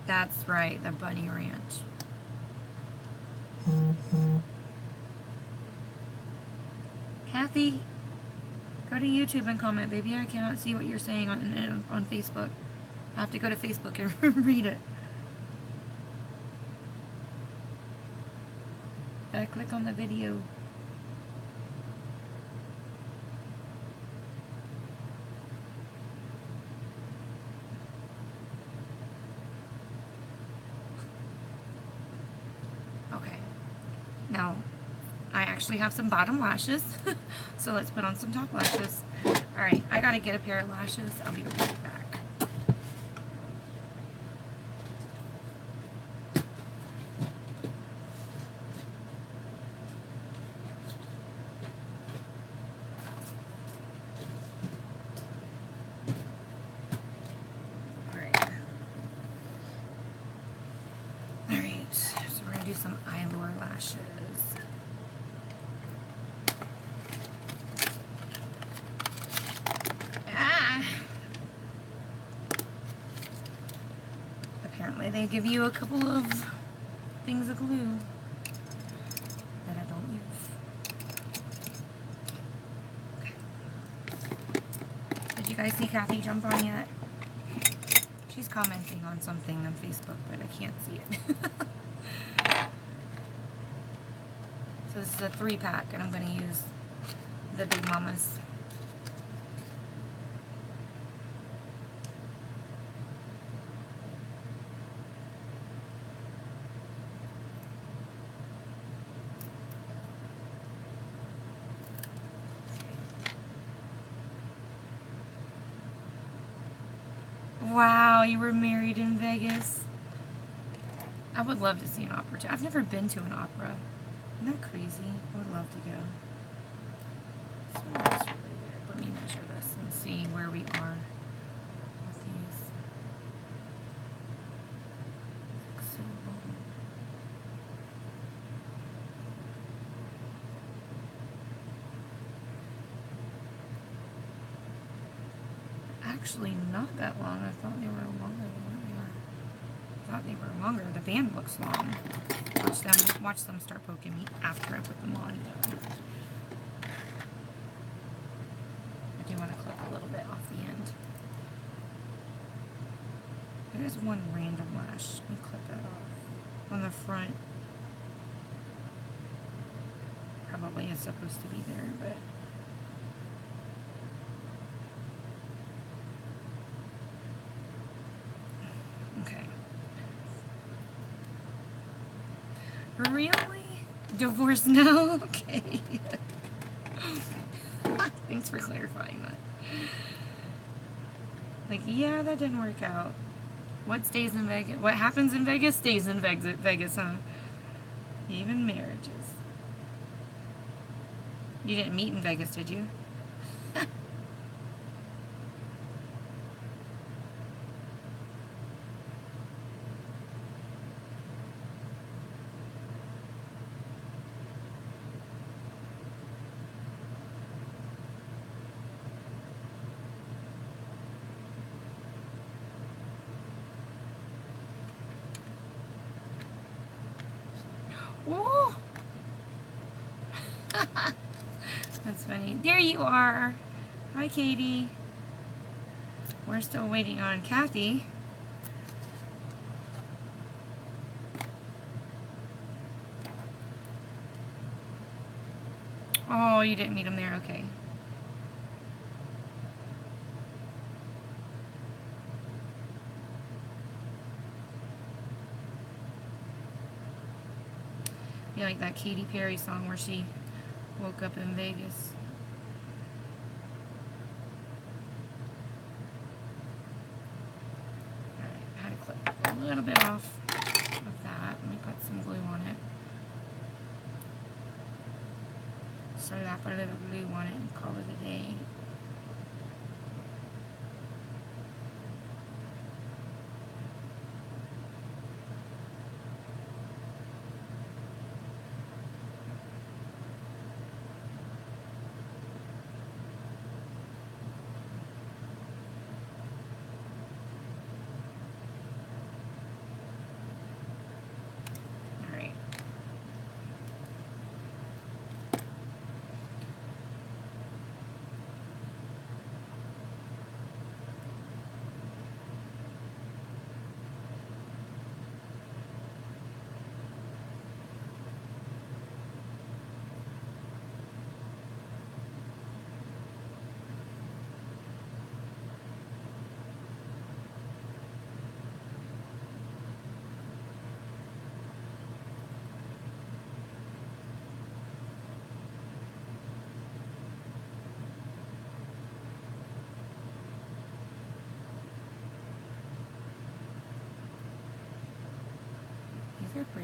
That's right, the Bunny Ranch. Kathy, go to YouTube and comment, baby. I cannot see what you're saying on Facebook. I have to go to Facebook and read it. Gotta click on the video. actually have some bottom lashes. So let's put on some top lashes. Alright, I gotta get a pair of lashes. I'll be right back. Alright, so we're gonna do some Eyelure lashes. Apparently they give you a couple of things of glue that I don't use. Okay. Did you guys see Kathy jump on yet? She's commenting on something on Facebook, but I can't see it. So this is a 3-pack, and I'm going to use the Big Mamas. Wow, you were married in Vegas. I would love to see an opera too. I've never been to an opera. Isn't that crazy? I would love to go. This one looks really weird. Let me measure this and see where we are with these. So long. Actually, not that long. I thought they were longer than what they are. I thought they were longer. The band looks long. Watch them start poking me after I put them on. I do want to clip a little bit off the end. There's one random lash. Let me clip that off. On the front. Probably is supposed to be there, but... Okay. Really? Divorce? No? Okay. Thanks for clarifying that. Like, yeah, that didn't work out. What stays in Vegas? What happens in Vegas stays in Vegas, huh? Even marriages. You didn't meet in Vegas, did you? Whoa! That's funny. There you are. Hi, Katie. We're still waiting on Kathy. Oh, you didn't meet him there. Okay. You like that Katy Perry song where she woke up in Vegas? Alright, I had to clip a little bit off of that. Let me put some glue on it. Slap a little glue on it and call it a day.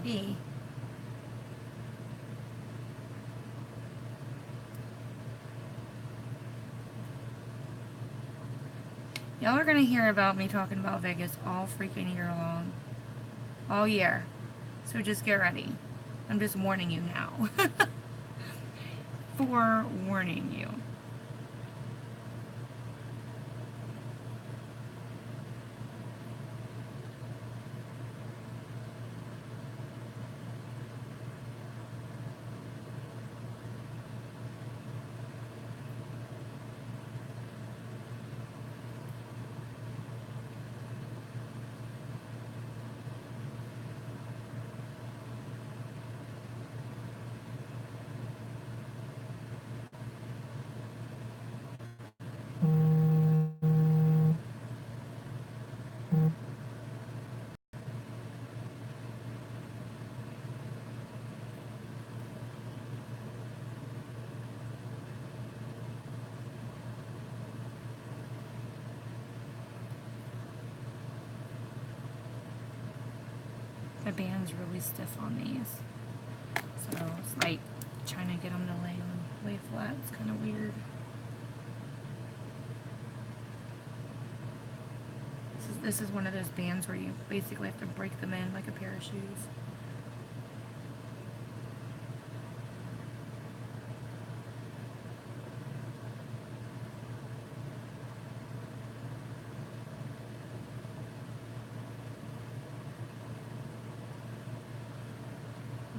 be. Y'all are gonna hear about me talking about Vegas all freaking year long. All year. So just get ready. I'm just warning you now. Forewarning you. The band's really stiff on these. So it's like trying to get them to lay flat. It's kind of weird. This is one of those bands where you basically have to break them in like a pair of shoes.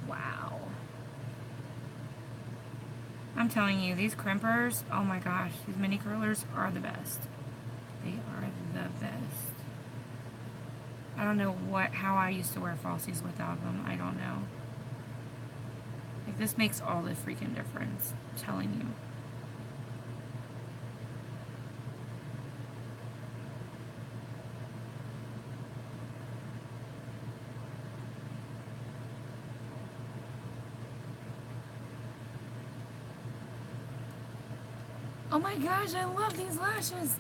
Wow. I'm telling you, these crimpers, oh my gosh, these mini curlers are the best. They are the best. I don't know how I used to wear falsies without them. I don't know. Like, this makes all the freaking difference. I'm telling you. Oh my gosh, I love these lashes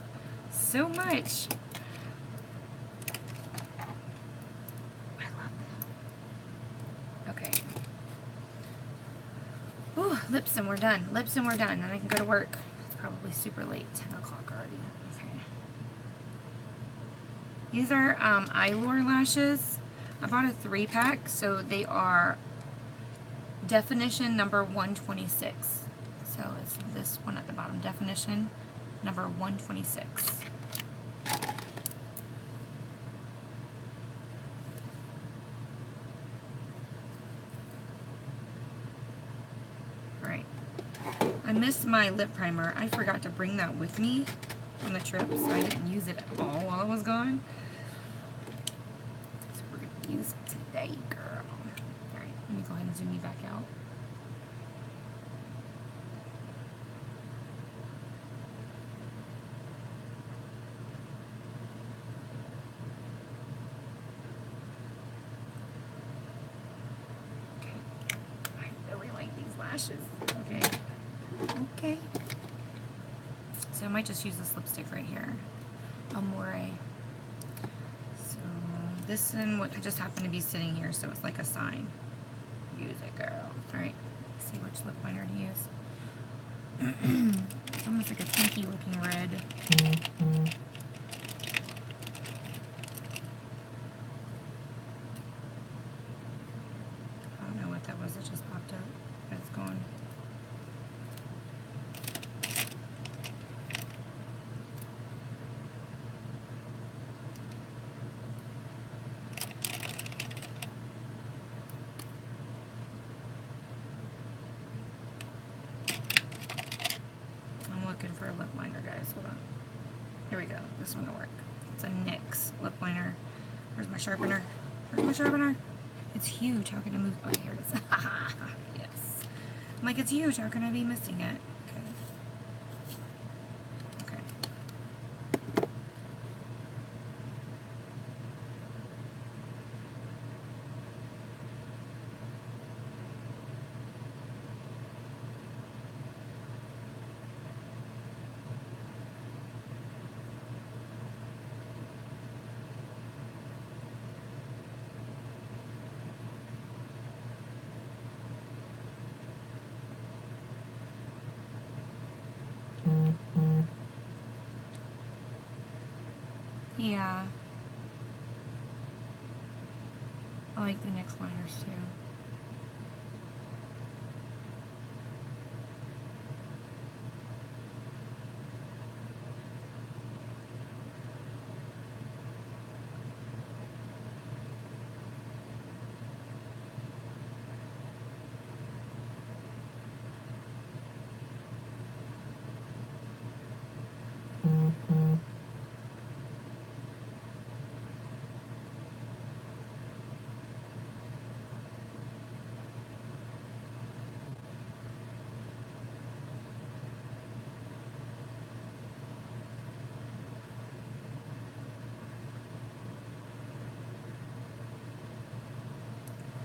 so much. I love them. Okay. Ooh, lips and we're done. Lips and we're done. And I can go to work. It's probably super late. 10 o'clock already. Okay. These are Eylure lashes. I bought a 3-pack, so they are definition number 126. So it's this one at the bottom, definition number 126. Alright. I missed my lip primer. I forgot to bring that with me on the trip, so I didn't use it at all while I was gone. So we're going to use it today, girl. Alright, let me go ahead and zoom you back out. Okay. Okay. So I might just use this lipstick right here. Amore. So this one what just happened to be sitting here, so it's like a sign. Use it, girl. Alright. See which lip liner to use. It's almost like a pinky looking red. I don't know what that was that just popped up. But it's gone. I'm looking for a lip liner, guys. Hold on. Here we go. This one will work. It's a NYX lip liner. Where's my sharpener? Where's my sharpener? It's huge. How can I move? Oh, here it is. Yes. I'm like, it's huge. How can I be missing it? Okay. Okay. Yeah. I like the NYX liners too.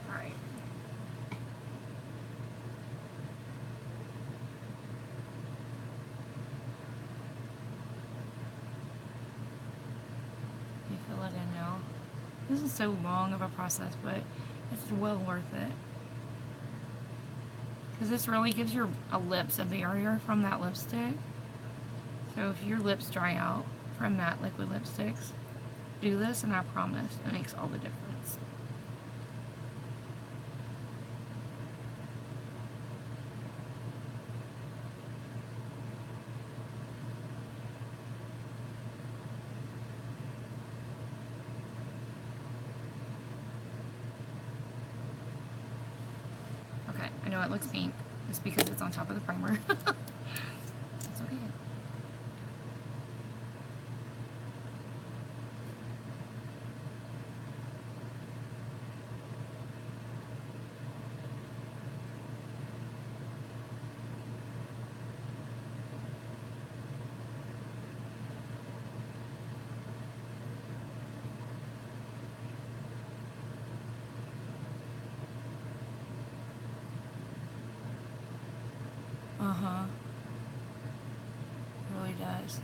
Alright. You fill it in now. This is so long of a process, but it's well worth it. Because this really gives your lips a barrier from that lipstick. So if your lips dry out from matte liquid lipsticks, do this and I promise it makes all the difference. Okay, I know it looks pink. It's because it's on top of the primer. It's okay. Uh-huh. It really does.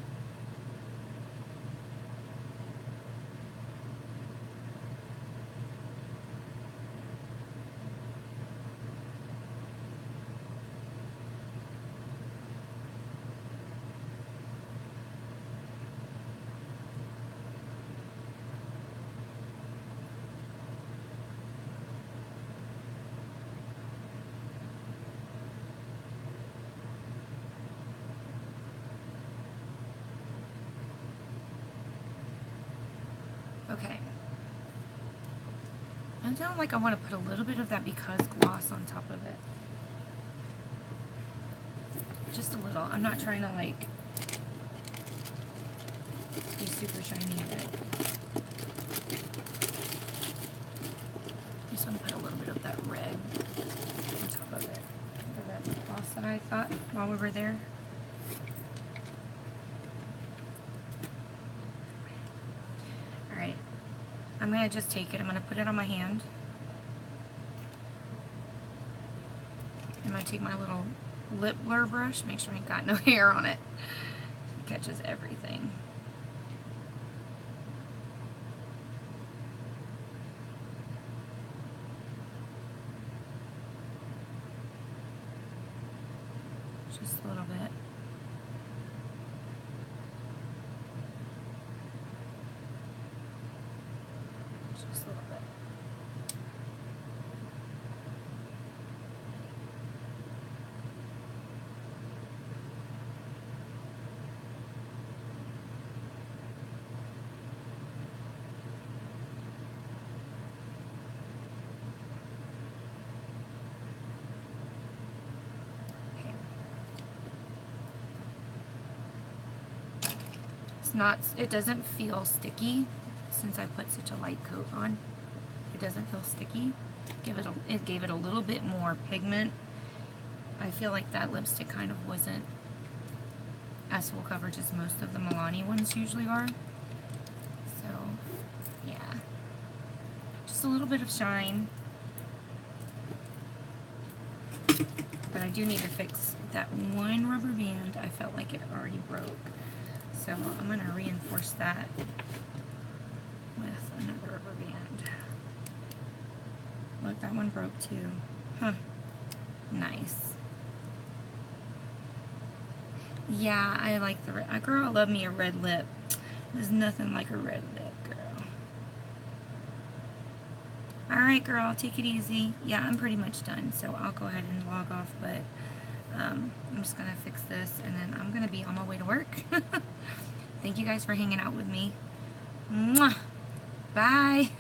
Okay. I feel like I want to put a little bit of that Because gloss on top of it. Just a little. I'm not trying to like be super shiny with it. Just want to put a little bit of that red on top of it. For that gloss that I thought while we were there. Alright. I'm going to just take it. I'm going to put it on my hand. I'm going to take my little lip blur brush. Make sure I ain't got no hair on it. It catches everything. Just a little bit. Just a little bit. It doesn't feel sticky since I put such a light coat on. It doesn't feel sticky. It gave it a little bit more pigment. I feel like that lipstick kind of wasn't as full coverage as most of the Milani ones usually are. So, yeah. Just a little bit of shine. But I do need to fix that one rubber band. I felt like it already broke. So I'm going to reinforce that with another rubber band. Look, that one broke too. Huh. Nice. Yeah, I like the red. Girl, I love me a red lip. There's nothing like a red lip, girl. Alright, girl, take it easy. Yeah, I'm pretty much done, so I'll go ahead and log off, but I'm just going to fix this, and then I'm going to be on my way to work. Thank you guys for hanging out with me. Mwah! Bye!